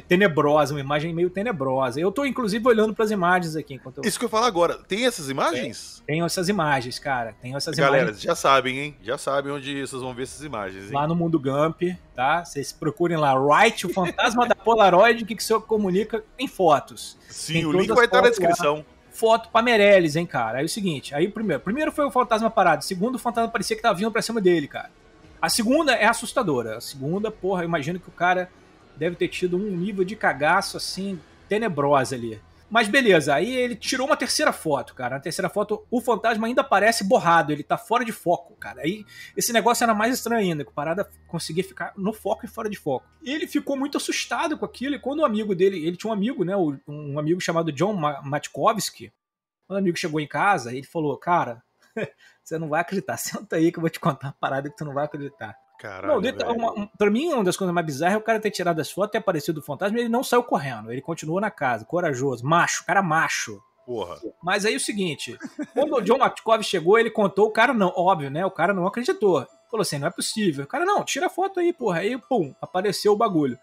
tenebrosa, uma imagem meio tenebrosa. Eu tô, inclusive, olhando pras imagens aqui. Isso que eu falo agora. Tem essas imagens? Tem essas imagens, cara. Galera, imagens. já sabem, hein? Já sabem onde vocês vão ver essas imagens, hein? Lá no Mundo Gump, tá? Vocês procurem lá, Wright, o fantasma da Polaroid, que o senhor comunica em fotos. Sim, o link vai estar na descrição. Foto pra Meirelles, hein, cara? Aí o seguinte, aí primeiro foi o fantasma parado, segundo o fantasma parecia que tava vindo pra cima dele, cara. A segunda é assustadora. A segunda, porra, eu imagino que o cara deve ter tido um nível de cagaço, assim, tenebrosa ali. Mas beleza, aí ele tirou uma terceira foto, cara. Na terceira foto, o fantasma ainda parece borrado, ele tá fora de foco, cara. Aí esse negócio era mais estranho ainda, que o parada conseguia ficar no foco e fora de foco. E ele ficou muito assustado com aquilo, e quando o amigo dele, ele tinha um amigo, né, um amigo chamado John Matkovsky. Quando o amigo chegou em casa, ele falou, cara, você não vai acreditar, senta aí que eu vou te contar uma parada que tu não vai acreditar. Caralho, pra mim, uma das coisas mais bizarras é o cara ter tirado as fotos, ter aparecido o fantasma e ele não saiu correndo. Ele continuou na casa, corajoso, macho, cara macho. Porra. Mas aí o seguinte, quando o John Matkov chegou, ele contou, o cara não, óbvio, né? O cara não acreditou. Falou assim, não é possível. O cara, não, tira a foto aí, porra. Aí, pum, apareceu o bagulho.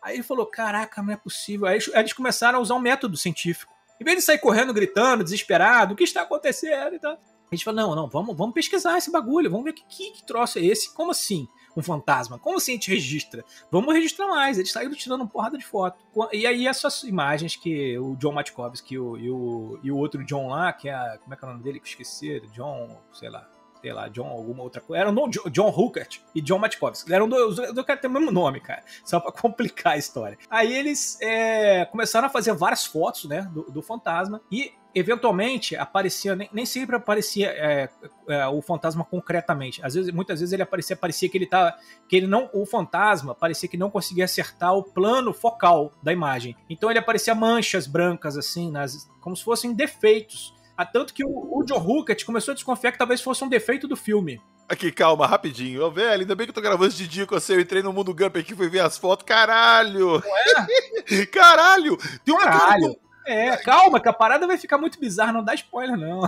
Aí ele falou, caraca, não é possível. Aí eles começaram a usar um método científico. Em vez de sair correndo, gritando, desesperado, o que está acontecendo e tal. A gente falou, não, vamos pesquisar esse bagulho, vamos ver que troço é esse, como assim? Um fantasma. Como assim a gente registra? Vamos registrar mais. Eles saíram tirando uma porrada de foto. E aí essas imagens que o John Matkovsky e o outro John lá, que é como é que é o nome dele? Que eu esqueci. John, sei lá, John alguma outra coisa. Eram John Huckert e John Matkovsky. Eram dois caras têm o mesmo nome, cara. Só pra complicar a história. Aí eles começaram a fazer várias fotos, né, do fantasma e eventualmente aparecia, nem sempre aparecia o fantasma concretamente. Muitas vezes ele parecia que o fantasma parecia que não conseguia acertar o plano focal da imagem. Então ele aparecia manchas brancas assim, como se fossem defeitos. Tanto que o John Huckert começou a desconfiar que talvez fosse um defeito do filme. Aqui, calma, rapidinho. Ô, velho, ainda bem que eu tô gravando esse dia com você. Eu entrei no Mundo Gump aqui e fui ver as fotos. Caralho! Não é? Caralho! Tem uma Caralho! Calma, que a parada vai ficar muito bizarra, não dá spoiler, não.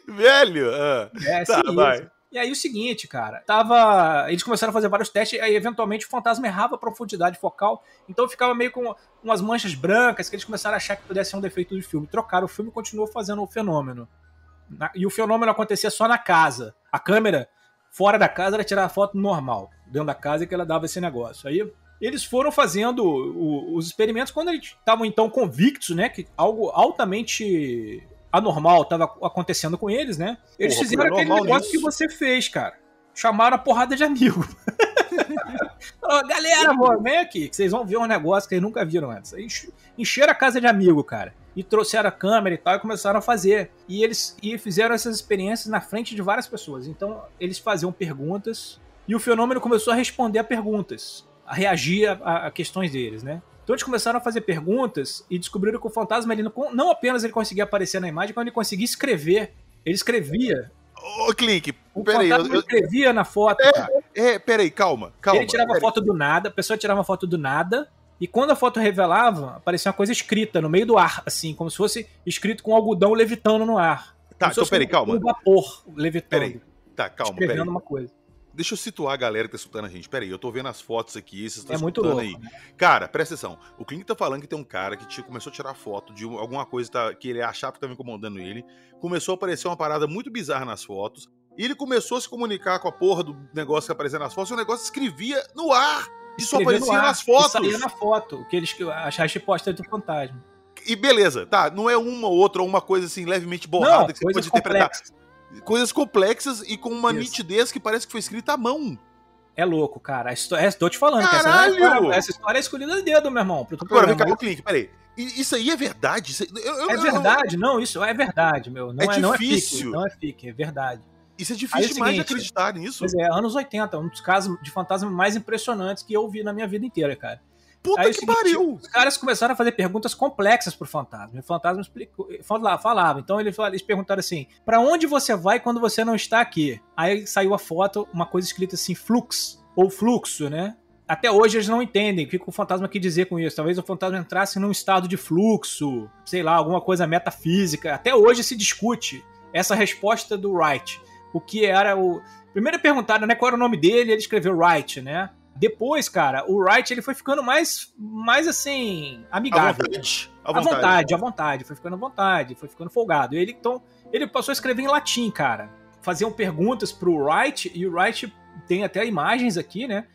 Velho! Tá, vai. E aí o seguinte, cara, eles começaram a fazer vários testes, aí eventualmente o fantasma errava a profundidade focal, então ficava meio com umas manchas brancas, que eles começaram a achar que pudesse ser um defeito do filme. Trocaram o filme e continuou fazendo o fenômeno. E o fenômeno acontecia só na casa. A câmera, fora da casa, ela tirava a foto normal. Dentro da casa é que ela dava esse negócio. Aí eles foram fazendo os experimentos quando eles estavam então convictos, né, que algo altamente anormal estava acontecendo com eles, né? Eles fizeram aquele negócio que você fez, cara. Chamaram a porrada de amigo. Galera, vem aqui, que vocês vão ver um negócio que vocês nunca viram antes. Encheram a casa de amigo, cara. e trouxeram a câmera e tal, e começaram a fazer. E eles fizeram essas experiências na frente de várias pessoas. Então, eles faziam perguntas, e o fenômeno começou a responder a perguntas, a reagir a questões deles, né? Então eles começaram a fazer perguntas e descobriram que o fantasma, ele não apenas ele conseguia aparecer na imagem, como ele conseguia escrever. Ele escrevia. Ô, Clink, peraí. Ele escrevia na foto, cara. Peraí, calma. Ele tirava foto do nada, a pessoa tirava uma foto do nada, e quando a foto revelava, aparecia uma coisa escrita no meio do ar, assim, como se fosse escrito com algodão levitando no ar. Tá, então peraí, calma. Um vapor levitando. Peraí, tá, calma, peraí. Escrevendo uma coisa. Deixa eu situar a galera que tá escutando a gente. Pera aí, eu tô vendo as fotos aqui, vocês estão muito louco, aí. Né? Cara, presta atenção. O Clint tá falando que tem um cara que começou a tirar foto de alguma coisa que ele achava que tava incomodando ele. Começou a aparecer uma parada muito bizarra nas fotos. E ele começou a se comunicar com a porra do negócio que aparecia nas fotos. E o negócio escrevia no ar. E só aparecia nas fotos. Saía na foto, as respostas do fantasma. E beleza, tá. Não é uma ou outra, ou uma coisa assim levemente borrada, não, que você pode interpretar. Coisas complexas e com uma nitidez que parece que foi escrita à mão. É louco, cara. Tô te falando. Caralho! Essa história é escolhida de dedo, meu irmão. Agora, vem cá, o Clint, peraí. Isso aí é verdade? É verdade? Não, isso é verdade, meu. Não é difícil. Não é fique, é verdade. Isso é difícil demais de acreditar nisso. Pois é, anos 80, um dos casos de fantasma mais impressionantes que eu vi na minha vida inteira, cara. Puta que pariu! Os caras começaram a fazer perguntas complexas pro fantasma. O fantasma falava. Então eles perguntaram assim: pra onde você vai quando você não está aqui? Aí saiu a foto, uma coisa escrita assim, flux, ou fluxo, né? Até hoje eles não entendem o que o fantasma quer dizer com isso. Talvez o fantasma entrasse num estado de fluxo, sei lá, alguma coisa metafísica. Até hoje se discute essa resposta do Wright. O que era o... Primeiro perguntaram, né, qual era o nome dele, ele escreveu Wright, né? Depois, cara, o Wright ele foi ficando mais assim, amigável. À vontade, foi ficando à vontade, foi ficando folgado. Então, ele passou a escrever em latim, cara. Faziam perguntas pro Wright, e o Wright tem até imagens aqui, né?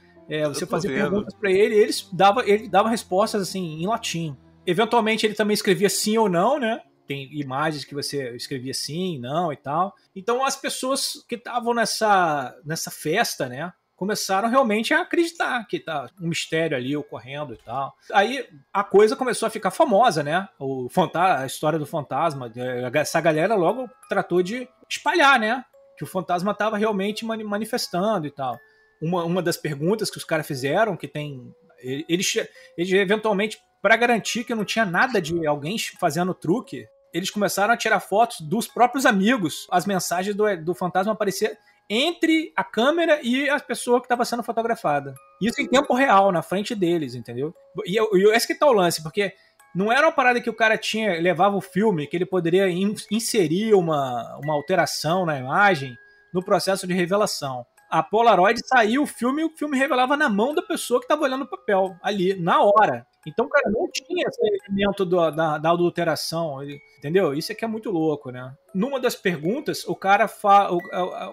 Você fazia perguntas pra ele, ele dava respostas assim, em latim. Eventualmente ele também escrevia sim ou não, né? Tem imagens que você escrevia sim, não e tal. Então as pessoas que estavam nessa festa, né? Começaram realmente a acreditar que tá um mistério ali ocorrendo e tal. Aí a coisa começou a ficar famosa, né? A história do fantasma. Essa galera logo tratou de espalhar, né? Que o fantasma estava realmente manifestando e tal. Uma das perguntas que os caras fizeram, que tem... Eles eventualmente, para garantir que não tinha nada de alguém fazendo truque, eles começaram a tirar fotos dos próprios amigos. As mensagens do fantasma apareciam entre a câmera e a pessoa que estava sendo fotografada. Isso em tempo real, na frente deles, entendeu? E esse que tá o lance, porque não era uma parada que o cara levava o filme, que ele poderia inserir uma alteração na imagem no processo de revelação. A Polaroid saiu o filme e o filme revelava na mão da pessoa que estava olhando o papel, ali, na hora. Então, cara, não tinha esse elemento da adulteração, entendeu? Isso é que é muito louco, né? Numa das perguntas, o cara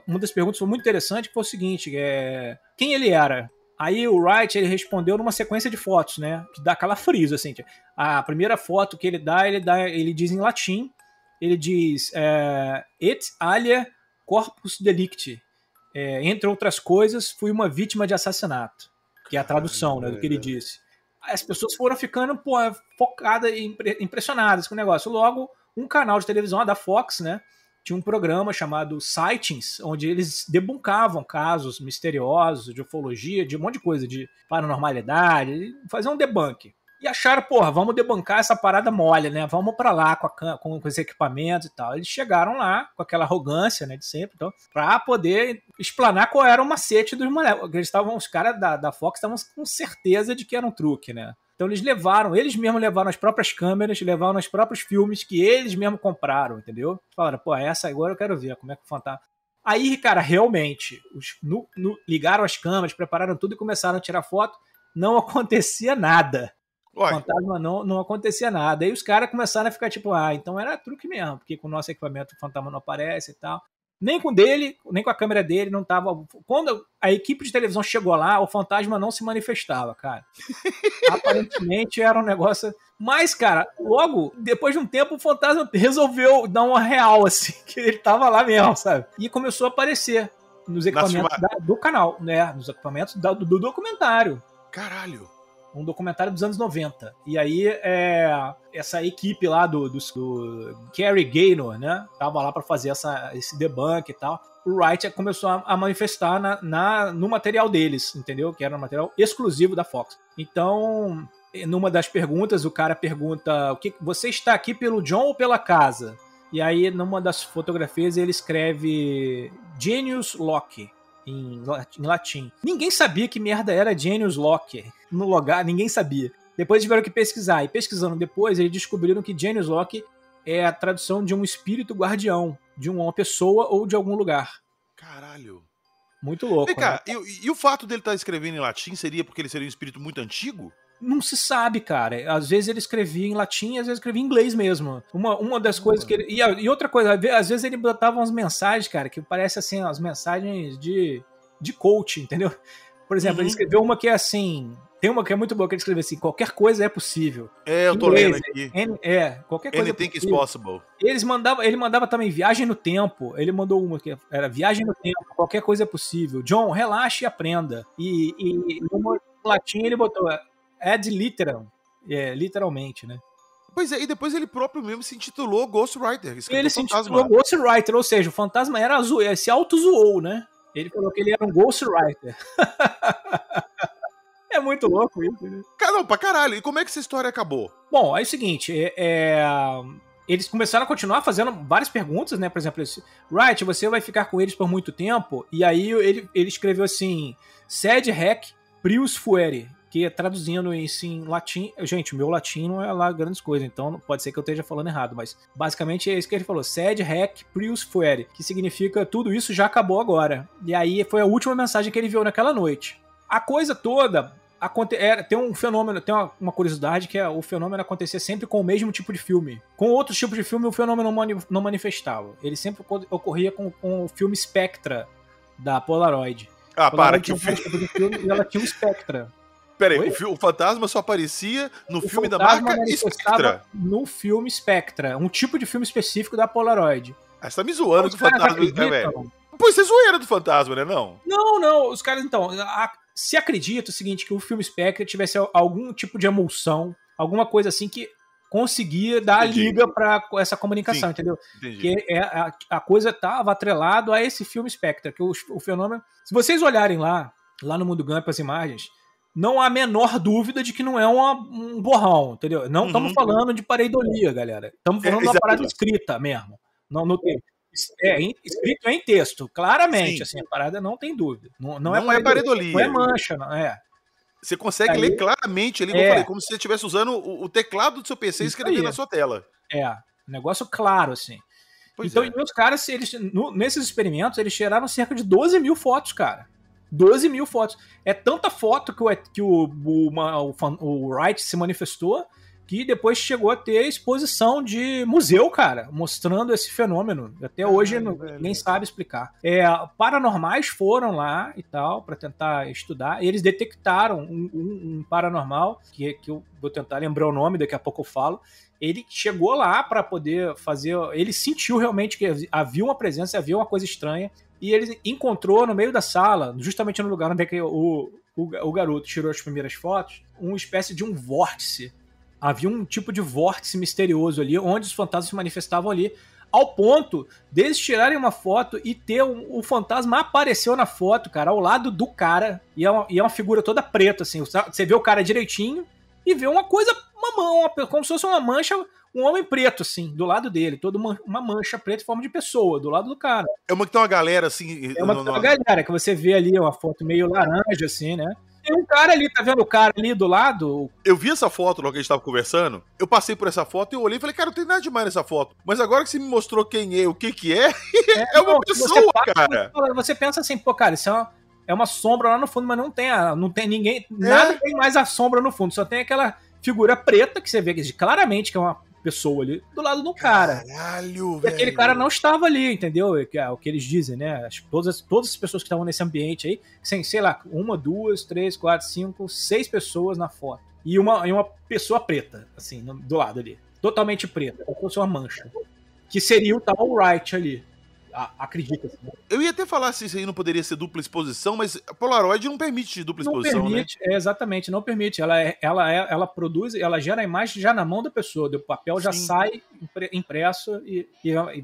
uma das perguntas foi muito interessante, que foi o seguinte, quem ele era? Aí o Wright, ele respondeu numa sequência de fotos, né? Que dá calafrios, assim. A primeira foto que ele diz em latim, ele diz et alia corpus delicti. Entre outras coisas, fui uma vítima de assassinato. Que é a tradução, né, do que ele disse. As pessoas foram ficando, focadas e impressionadas com o negócio. Logo, um canal de televisão, a da Fox, né, tinha um programa chamado Sightings, onde eles debuncavam casos misteriosos, de ufologia, de um monte de coisa, de paranormalidade, faziam um debunk. E acharam, vamos debancar essa parada mole, né? Vamos pra lá com os equipamentos e tal. Eles chegaram lá com aquela arrogância, né, de sempre, então, pra poder explanar qual era o macete dos moleques. Os caras da Fox estavam com certeza de que era um truque, né? Então eles mesmos levaram as próprias câmeras, levaram os próprios filmes que eles mesmos compraram, entendeu? Falaram, essa agora eu quero ver como é que o fantasma... Aí, cara, realmente, ligaram as câmeras, prepararam tudo e começaram a tirar foto. Não acontecia nada. O fantasma não acontecia nada. Aí os caras começaram a ficar tipo, então era truque mesmo, porque com o nosso equipamento o fantasma não aparece e tal. Nem com dele, nem com a câmera dele, não tava... Quando a equipe de televisão chegou lá, o fantasma não se manifestava, cara. Aparentemente era um negócio... Mas, cara, logo, depois de um tempo, o fantasma resolveu dar uma real, assim, que ele tava lá mesmo, sabe? E começou a aparecer nos equipamentos do canal, né? Nos equipamentos do documentário. Caralho! um documentário dos anos 90. E aí, essa equipe lá do Gary Gaynor, né? Tava lá para fazer esse debunk e tal. O Wright começou a manifestar no material deles, entendeu? Que era um material exclusivo da Fox. Então, numa das perguntas, o cara pergunta: você está aqui pelo John ou pela casa? E aí, numa das fotografias, ele escreve Genius Loci em latim. Ninguém sabia que merda era Genius Loci no lugar, ninguém sabia. Depois tiveram que pesquisar, e pesquisando depois, eles descobriram que Genius Loci é a tradução de um espírito guardião, de uma pessoa ou de algum lugar. Caralho. Muito louco. Vem cá, né? e o fato dele estar escrevendo em latim seria porque ele seria um espírito muito antigo? Não se sabe, cara. Às vezes ele escrevia em latim, às vezes escrevia em inglês mesmo. Uma das coisas que ele... E outra coisa, às vezes ele botava umas mensagens, cara, que parece assim, umas mensagens de coach, entendeu? Por exemplo, ele escreveu uma que é assim... Tem uma que é muito boa, que ele escreveu assim: qualquer coisa é possível. Eu tô lendo aqui. Qualquer coisa Anything is possible. Ele mandava também viagem no tempo. Ele mandou uma que era viagem no tempo, qualquer coisa é possível. John, relaxe e aprenda. E no latim ele botou ad literam, literalmente, né? Pois é, e depois ele próprio mesmo se intitulou Ghostwriter. Ele se intitulou Ghostwriter, ou seja, o fantasma se auto-zoou, né? Ele falou que ele era um Ghostwriter. É muito louco isso, né? Não, pra caralho. E como é que essa história acabou? Bom, é o seguinte, eles começaram a continuar fazendo várias perguntas, né? Por exemplo, Wright, você vai ficar com eles por muito tempo? E aí ele escreveu assim, sed hac prius fuere, que traduzindo isso em latim... Gente, o meu latim não é lá grandes coisas, então pode ser que eu esteja falando errado, mas basicamente é isso que ele falou, sed hac prius fuere, que significa tudo isso já acabou agora. E aí foi a última mensagem que ele viu naquela noite. A coisa toda... tem um fenômeno, tem uma curiosidade, que é o fenômeno acontecer sempre com o mesmo tipo de filme. Com outros tipos de filme, o fenômeno não manifestava. Ele sempre ocorria com o filme Spectra, da Polaroid. Para que o filme. E ela tinha um Spectra. Peraí, o fantasma só aparecia no filme da marca Spectra. No filme Spectra, um tipo de filme específico da Polaroid. Você tá me zoando do fantasma, velho? Pô, isso é zoeira do fantasma, né, não? Não, os caras, então... Se acredita o seguinte, que o filme Spectre tivesse algum tipo de emulsão, alguma coisa assim que conseguia dar a liga para essa comunicação, entendeu? Entendi. Que a coisa estava atrelado a esse filme Spectre, que o fenômeno... Se vocês olharem lá no Mundo Gump as imagens, não há a menor dúvida de que não é um borrão, entendeu? Não estamos falando de pareidolia, galera. Estamos falando de uma parada escrita mesmo. Não tem... escrito em texto, claramente, assim, a parada não tem dúvida. Não é pareidolia. Não é mancha, não é. Você consegue ler claramente ali, como eu falei, como se você estivesse usando o teclado do seu PC e escrevendo na sua tela. Negócio claro, assim. Então, os caras, nesses experimentos, eles tiraram cerca de 12 mil fotos, cara. 12 mil fotos. É tanta foto que o Wright se manifestou, que depois chegou a ter exposição de museu, cara, mostrando esse fenômeno. Até hoje ninguém sabe explicar. Paranormais foram lá e tal, para tentar estudar, e eles detectaram um paranormal, que eu vou tentar lembrar o nome, daqui a pouco eu falo. Ele chegou lá para poder fazer... Ele sentiu realmente que havia uma presença, havia uma coisa estranha, e ele encontrou no meio da sala, justamente no lugar onde é que o garoto tirou as primeiras fotos, uma espécie de um vórtice. Havia um tipo de vórtice misterioso ali, onde os fantasmas se manifestavam ali, ao ponto deles tirarem uma foto e ter o fantasma apareceu na foto, cara, ao lado do cara, e é uma figura toda preta, assim, você vê o cara direitinho e vê uma coisa, uma mão, como se fosse uma mancha, um homem preto, assim, do lado dele, toda uma mancha preta em forma de pessoa, do lado do cara. É uma que tem uma galera, assim... É uma que tem uma galera, que você vê ali, uma foto meio laranja, assim, né? Tem um cara ali, tá vendo o cara ali do lado? Eu vi essa foto logo que a gente tava conversando, eu passei por essa foto e eu olhei e falei, cara, não tem nada demais nessa foto. Mas agora que você me mostrou quem é, o que é uma pessoa, cara. Você pensa assim, pô, cara, isso é uma sombra lá no fundo, mas não tem ninguém, nada tem mais a sombra no fundo, só tem aquela figura preta que você vê claramente que é uma pessoa ali do lado do cara. Caralho, velho. E aquele cara não estava ali, entendeu? É o que eles dizem, né? Todas as pessoas que estavam nesse ambiente aí, sei lá, 1, 2, 3, 4, 5, 6 pessoas na foto. E uma pessoa preta, assim, do lado ali. Totalmente preta, como se fosse uma mancha. Que seria o tal Wright ali. acredita-se. Eu ia até falar se isso aí não poderia ser dupla exposição, mas a Polaroid não permite dupla exposição, não permite, né? Exatamente, não permite. Ela produz, ela gera a imagem já na mão da pessoa, o papel já Sim. sai impresso e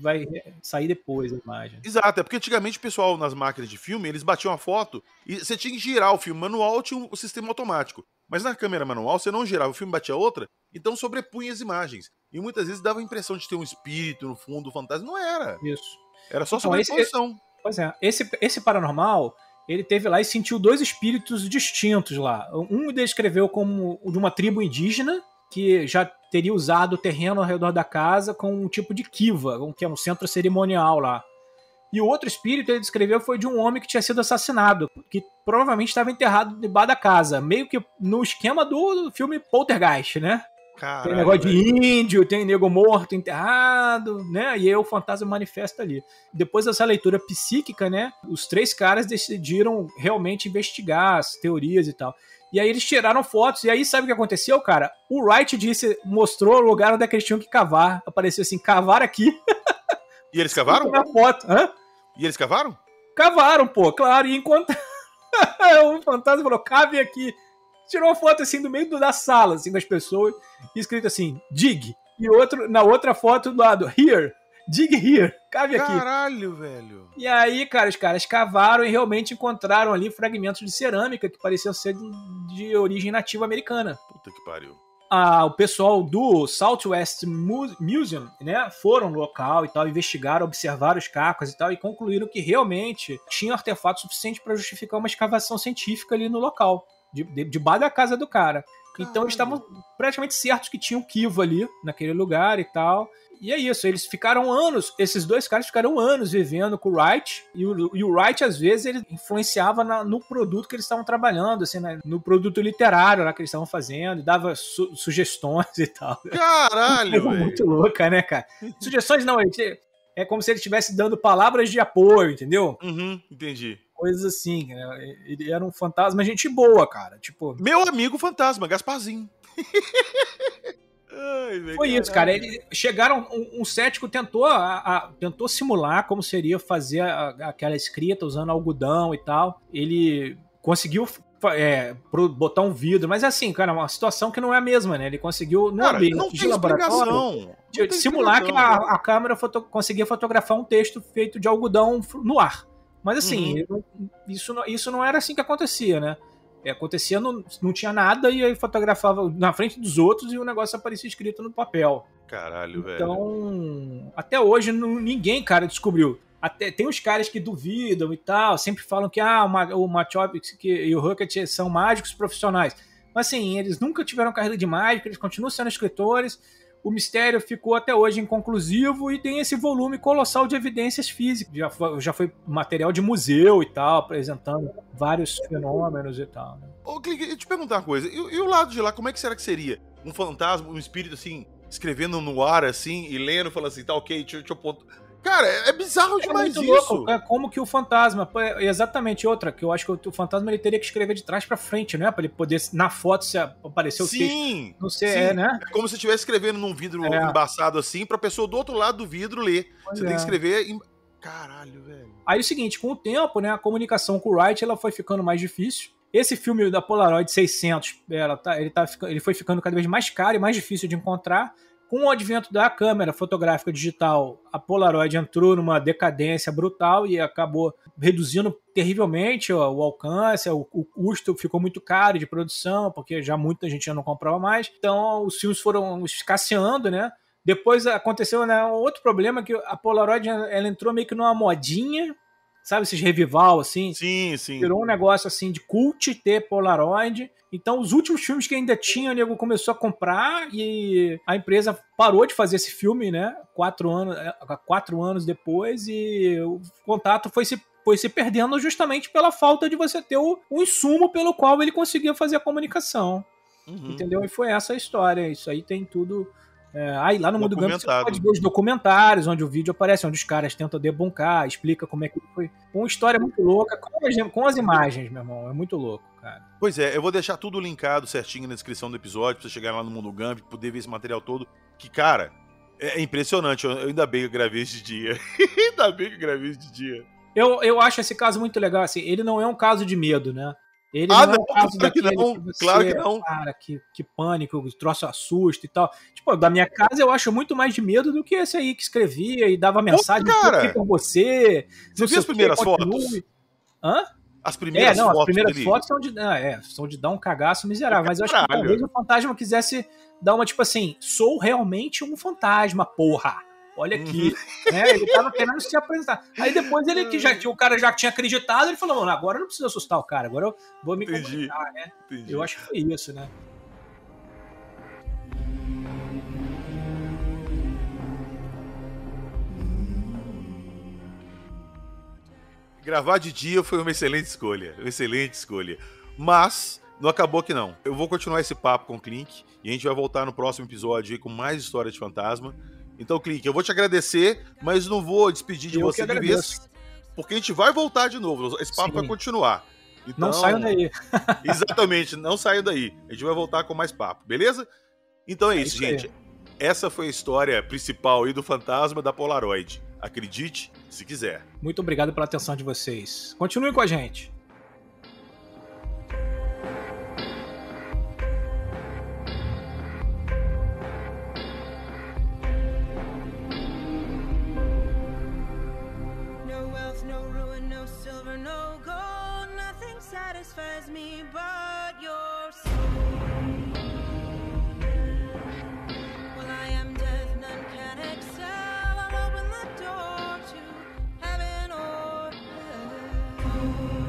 vai sair depois a imagem. Exato, é porque antigamente o pessoal nas máquinas de filme, eles batiam a foto e você tinha que girar o filme manual ou tinha o sistema automático. Mas na câmera manual você não girava, o filme batia outra, então sobrepunha as imagens. E muitas vezes dava a impressão de ter um espírito no fundo, um fantasma. Não era. Isso. Era só Então, sobreposição. Pois é, esse paranormal, ele teve lá e sentiu dois espíritos distintos lá. Um descreveu como de uma tribo indígena que já teria usado o terreno ao redor da casa com um tipo de kiva, que é um centro cerimonial lá. E o outro espírito ele descreveu foi de um homem que tinha sido assassinado, que provavelmente estava enterrado debaixo da casa, meio que no esquema do filme Poltergeist, né? Caralho, tem negócio velho. de índio, tem nego morto, enterrado, né? E aí o fantasma manifesta ali. Depois dessa leitura psíquica, né? Os três caras decidiram realmente investigar as teorias e tal. E aí eles tiraram fotos, e aí sabe o que aconteceu, cara? O Wright mostrou o lugar onde é que eles tinham que cavar. Apareceu assim, cavar aqui. E eles cavaram? Na foto. Hã? E eles cavaram? Cavaram, pô, claro. E enquanto o fantasma falou, cave aqui. Tirou uma foto assim do meio da sala, assim, com as pessoas, escrito assim, dig. E na outra foto do lado, here, dig here, cave aqui. Caralho, velho. E aí, cara, os caras cavaram e realmente encontraram ali fragmentos de cerâmica que pareciam ser de origem nativa americana. Puta que pariu. O pessoal do Southwest Museum, né, foram no local e tal, investigaram, observaram os cacos e tal, e concluíram que realmente tinha artefato suficiente para justificar uma escavação científica ali no local. Debaixo da casa do cara. Caralho. Então eles estavam praticamente certos que tinha um Kiva ali, naquele lugar e tal. E é isso, eles ficaram anos, esses dois caras ficaram anos vivendo com o Wright, e o Wright, às vezes, ele influenciava no produto que eles estavam trabalhando, assim, né, no produto literário lá que eles estavam fazendo, dava sugestões e tal. Caralho, velho. Muito louca, né, cara? Sugestões não, é como se ele estivesse dando palavras de apoio, entendeu? Uhum, entendi. Coisas assim, né? Ele era um fantasma, gente boa, cara. Tipo. Meu amigo fantasma, Gasparzinho. Ai, foi caralho. Isso, cara. Chegaram, um cético tentou simular como seria fazer aquela escrita usando algodão e tal. Ele conseguiu botar um vidro, mas assim, cara, uma situação que não é a mesma, né? Ele conseguiu, no ambiente de laboratório, simular que a câmera conseguia fotografar um texto feito de algodão no ar. Mas assim, isso não era assim que acontecia, né? Acontecia, não tinha nada, e aí fotografava na frente dos outros e o negócio aparecia escrito no papel. Caralho, velho. Então, até hoje, ninguém, cara, descobriu. Tem os caras que duvidam e tal, sempre falam que o Wachowski e o Huckett são mágicos profissionais. Mas assim, eles nunca tiveram carreira de mágica, eles continuam sendo escritores. O mistério ficou até hoje inconclusivo e tem esse volume colossal de evidências físicas. Já foi material de museu e tal, apresentando vários fenômenos e tal. Né? Ô, Clique, eu te perguntar uma coisa. E o lado de lá, como é que será que seria? Um fantasma, um espírito assim, escrevendo no ar assim e lendo, falando assim, tá ok, deixa eu ponto. Cara, é bizarro demais isso. Louco. Como que o fantasma, exatamente outra, que eu acho que o fantasma ele teria que escrever de trás pra frente, né? Pra ele poder, na foto, se aparecer o texto. Não sei, né? É como se estivesse escrevendo num vidro embaçado assim, pra pessoa do outro lado do vidro ler. Você tem que escrever... Caralho, velho. Aí é o seguinte, com o tempo, né, a comunicação com o Wright, ela foi ficando mais difícil. Esse filme da Polaroid 600, ele foi ficando cada vez mais caro e mais difícil de encontrar. Com o advento da câmera fotográfica digital, a Polaroid entrou numa decadência brutal e acabou reduzindo terrivelmente o alcance, o custo ficou muito caro de produção, porque já muita gente já não comprava mais. Então, os filmes foram escasseando, né? Depois aconteceu, né, outro problema, que a Polaroid ela entrou meio que numa modinha, sabe, esses revival, assim? Sim, sim. Virou um negócio, assim, de cult ter Polaroid. Então, os últimos filmes que ainda tinha, o nego começou a comprar e a empresa parou de fazer esse filme, né? 4 anos depois, e o contato foi se perdendo justamente pela falta de você ter o insumo pelo qual ele conseguia fazer a comunicação. Entendeu? E foi essa a história. Isso aí tem tudo... aí lá no Mundo Gump você pode ver os documentários onde o vídeo aparece, onde os caras tentam debuncar, explica como é que foi. Uma história muito louca, com as imagens, meu irmão. É muito louco, cara. Pois é, eu vou deixar tudo linkado certinho na descrição do episódio, pra você chegar lá no Mundo Gump, poder ver esse material todo. Que, cara, É impressionante, ainda bem que eu gravei esse dia. Ainda bem que eu gravei esse dia. Eu acho esse caso muito legal, assim, ele não é um caso de medo, né? Ele não é um caso claro que daquele não, que você, claro que não. cara, que pânico, o troço assusta e tal. Tipo, da minha casa eu acho muito mais de medo do que esse aí que escrevia e dava mensagem, cara, aqui com você. Você viu as primeiras fotos? Hã? As primeiras fotos as primeiras dele. fotos são de dar um cagaço miserável. Mas eu acho que Caralho. talvez o fantasma quisesse dar uma, tipo assim, sou realmente um fantasma, porra. Olha aqui, né? Ele tava querendo se apresentar. Aí depois o cara já tinha acreditado, ele falou, mano, agora eu não preciso assustar o cara, agora eu vou me comunicar, né? Entendi. Eu acho que foi isso, né? Gravar de dia foi uma excelente escolha. Mas não acabou que não. Eu vou continuar esse papo com o Clink e a gente vai voltar no próximo episódio aí com mais história de fantasma. Então, Clink, eu vou te agradecer, mas não vou despedir de você de vez, porque a gente vai voltar de novo. Esse papo vai continuar. Então, não saiam daí. Exatamente, não saiam daí. A gente vai voltar com mais papo, beleza? Então é isso, gente. Essa foi a história principal aí do fantasma da Polaroid. Acredite, se quiser. Muito obrigado pela atenção de vocês. Continuem com a gente. Satisfies me but your soul. Well, I am deaf, none can excel. I'll open the door to heaven or hell.